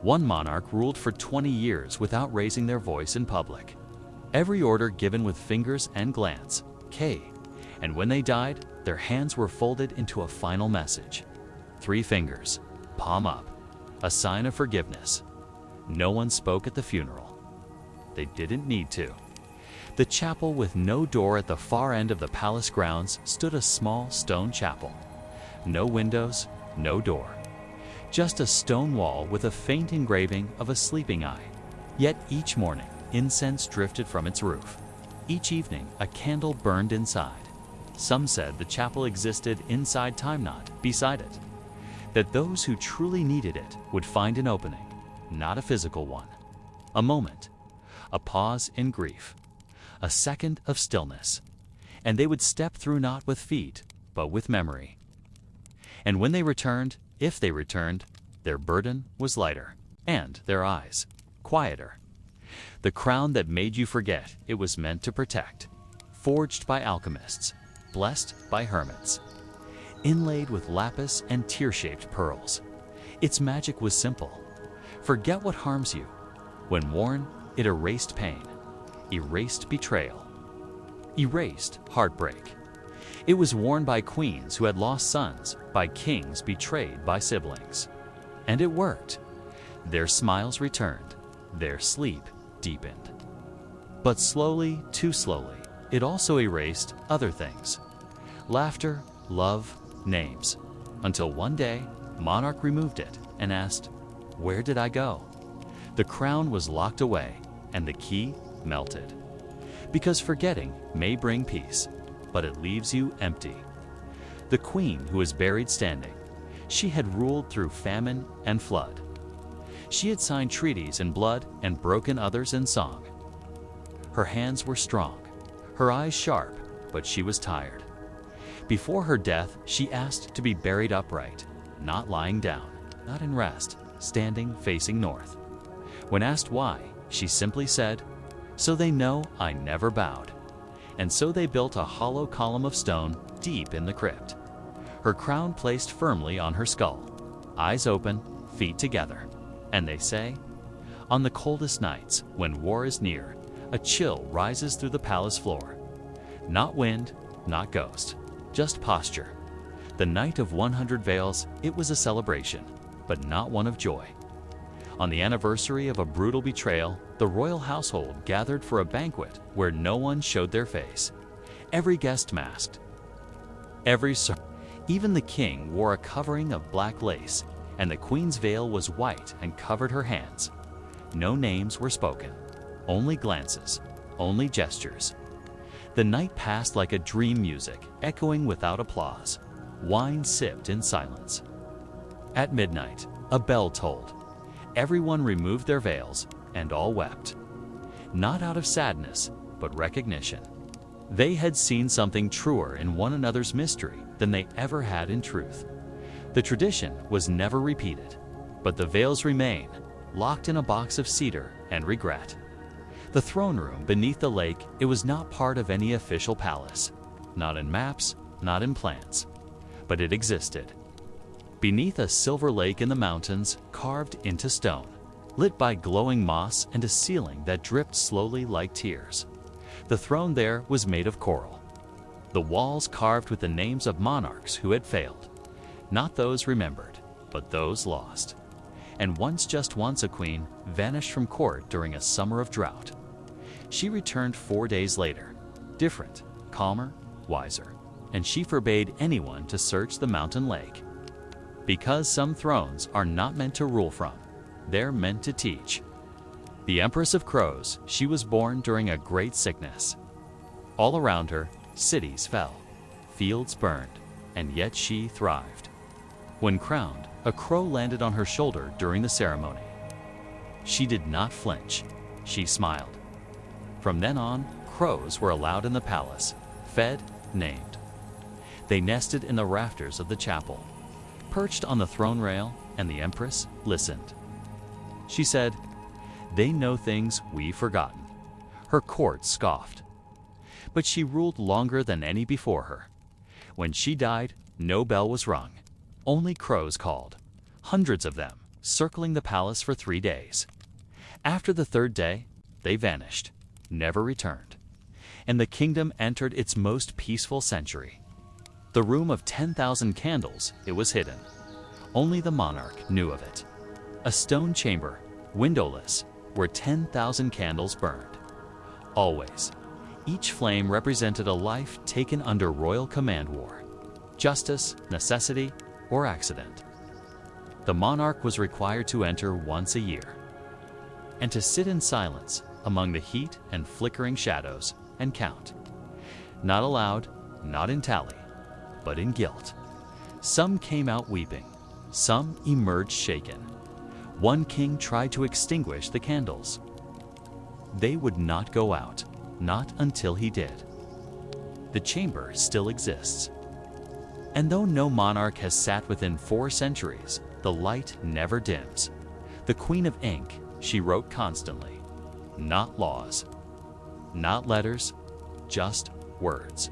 One monarch ruled for 20 years without raising their voice in public. Every order given with fingers and glance, and when they died, their hands were folded into a final message. 3 fingers, palm up, a sign of forgiveness. No one spoke at the funeral. They didn't need to. The chapel with no door at the far end of the palace grounds stood a small stone chapel. No windows, no door. Just a stone wall with a faint engraving of a sleeping eye. Yet each morning, incense drifted from its roof. Each evening, a candle burned inside. Some said the chapel existed inside Time Knot, beside it. That those who truly needed it would find an opening, not a physical one. A moment, a pause in grief, a second of stillness, and they would step through not with feet, but with memory. And when they returned, if they returned, their burden was lighter, and their eyes quieter. The crown that made you forget it was meant to protect, forged by alchemists, blessed by hermits, inlaid with lapis and tear-shaped pearls. Its magic was simple. Forget what harms you. When worn, it erased pain, erased betrayal, erased heartbreak. It was worn by queens who had lost sons, by kings betrayed by siblings. And it worked. Their smiles returned, their sleep deepened. But slowly, too slowly, it also erased other things. Laughter, love, names. Until one day, Monarch removed it and asked, "Where did I go?" The crown was locked away and the key melted. Because forgetting may bring peace, but it leaves you empty. The queen who was buried standing, she had ruled through famine and flood. She had signed treaties in blood and broken others in song. Her hands were strong, her eyes sharp, but she was tired. Before her death, she asked to be buried upright, not lying down, not in rest, standing facing north. When asked why, she simply said, "So they know I never bowed." And so they built a hollow column of stone deep in the crypt. Her crown placed firmly on her skull, eyes open, feet together. And they say, on the coldest nights, when war is near, a chill rises through the palace floor. Not wind, not ghost, just posture. The night of 100 veils, it was a celebration, but not one of joy. On the anniversary of a brutal betrayal, the royal household gathered for a banquet where no one showed their face. Every guest masked. Even the king wore a covering of black lace, and the queen's veil was white and covered her hands. No names were spoken, only glances, only gestures. The night passed like a dream music, echoing without applause. Wine sipped in silence. At midnight, a bell tolled. Everyone removed their veils, and all wept. Not out of sadness, but recognition. They had seen something truer in one another's mystery than they ever had in truth. The tradition was never repeated, but the veils remain, locked in a box of cedar and regret. The throne room beneath the lake, it was not part of any official palace, not in maps, not in plans, but it existed. Beneath a silver lake in the mountains, carved into stone, lit by glowing moss and a ceiling that dripped slowly like tears. The throne there was made of coral. The walls carved with the names of monarchs who had failed, not those remembered, but those lost. And just once a queen vanished from court during a summer of drought. She returned 4 days later, different, calmer, wiser, and she forbade anyone to search the mountain lake. Because some thrones are not meant to rule from, they're meant to teach. The Empress of Crows, she was born during a great sickness. All around her, cities fell, fields burned, and yet she thrived. When crowned, a crow landed on her shoulder during the ceremony. She did not flinch, she smiled. From then on, crows were allowed in the palace, fed, named. They nested in the rafters of the chapel, perched on the throne rail, and the Empress listened. She said, "They know things we've forgotten." Her court scoffed. But she ruled longer than any before her. When she died, no bell was rung. Only crows called, hundreds of them, circling the palace for 3 days. After the 3rd day, they vanished, never returned, and the kingdom entered its most peaceful century. The room of 10,000 candles, it was hidden. Only the monarch knew of it. A stone chamber, windowless, where 10,000 candles burned. Always. Each flame represented a life taken under royal command war. Justice, necessity, or accident. The monarch was required to enter once a year, and to sit in silence among the heat and flickering shadows and count. Not aloud, not in tally, but in guilt. Some came out weeping, some emerged shaken. One king tried to extinguish the candles. They would not go out, not until he did. The chamber still exists. And though no monarch has sat within 4 centuries, the light never dims. The Queen of Ink, she wrote constantly. Not laws, not letters, just words.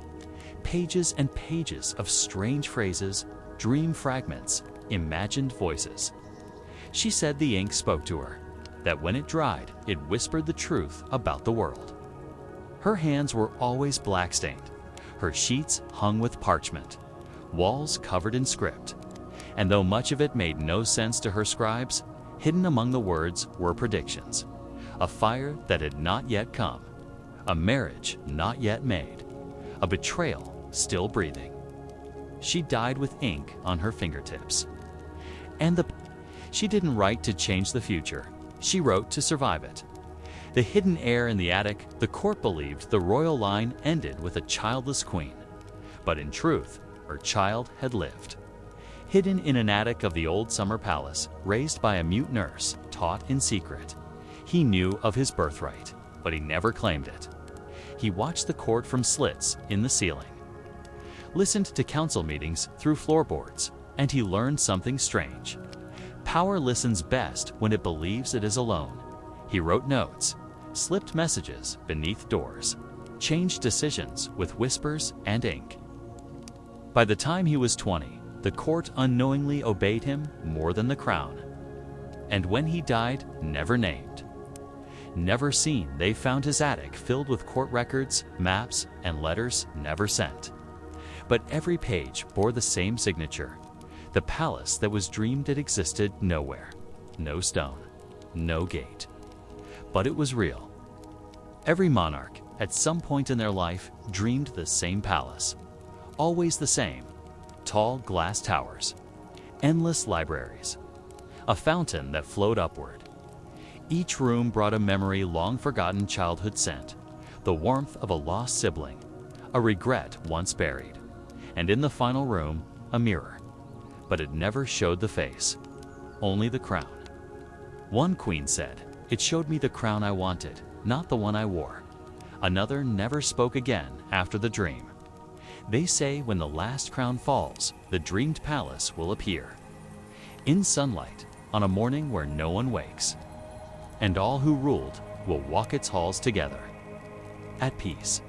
Pages and pages of strange phrases, dream fragments, imagined voices. She said the ink spoke to her, that when it dried, it whispered the truth about the world. Her hands were always black-stained, her sheets hung with parchment, walls covered in script. And though much of it made no sense to her scribes, hidden among the words were predictions. A fire that had not yet come, a marriage not yet made, a betrayal still breathing. She died with ink on her fingertips. She didn't write to change the future, she wrote to survive it. The hidden heir in the attic, the court believed the royal line ended with a childless queen. But in truth, her child had lived. Hidden in an attic of the old summer palace, raised by a mute nurse, taught in secret. He knew of his birthright, but he never claimed it. He watched the court from slits in the ceiling, listened to council meetings through floorboards, and he learned something strange. Power listens best when it believes it is alone. He wrote notes, slipped messages beneath doors, changed decisions with whispers and ink. By the time he was 20, the court unknowingly obeyed him more than the crown. And when he died, never named, never seen, they found his attic filled with court records, maps, and letters never sent. But every page bore the same signature. The palace that was dreamed it existed nowhere. No stone, no gate. But it was real. Every monarch, at some point in their life, dreamed the same palace. Always the same. Tall glass towers. Endless libraries. A fountain that flowed upward. Each room brought a memory long forgotten childhood sent. The warmth of a lost sibling. A regret once buried. And in the final room, a mirror. But it never showed the face, only the crown. One queen said, "It showed me the crown I wanted, not the one I wore." Another never spoke again after the dream. They say when the last crown falls, the dreamed palace will appear. In sunlight, on a morning where no one wakes. And all who ruled will walk its halls together, at peace.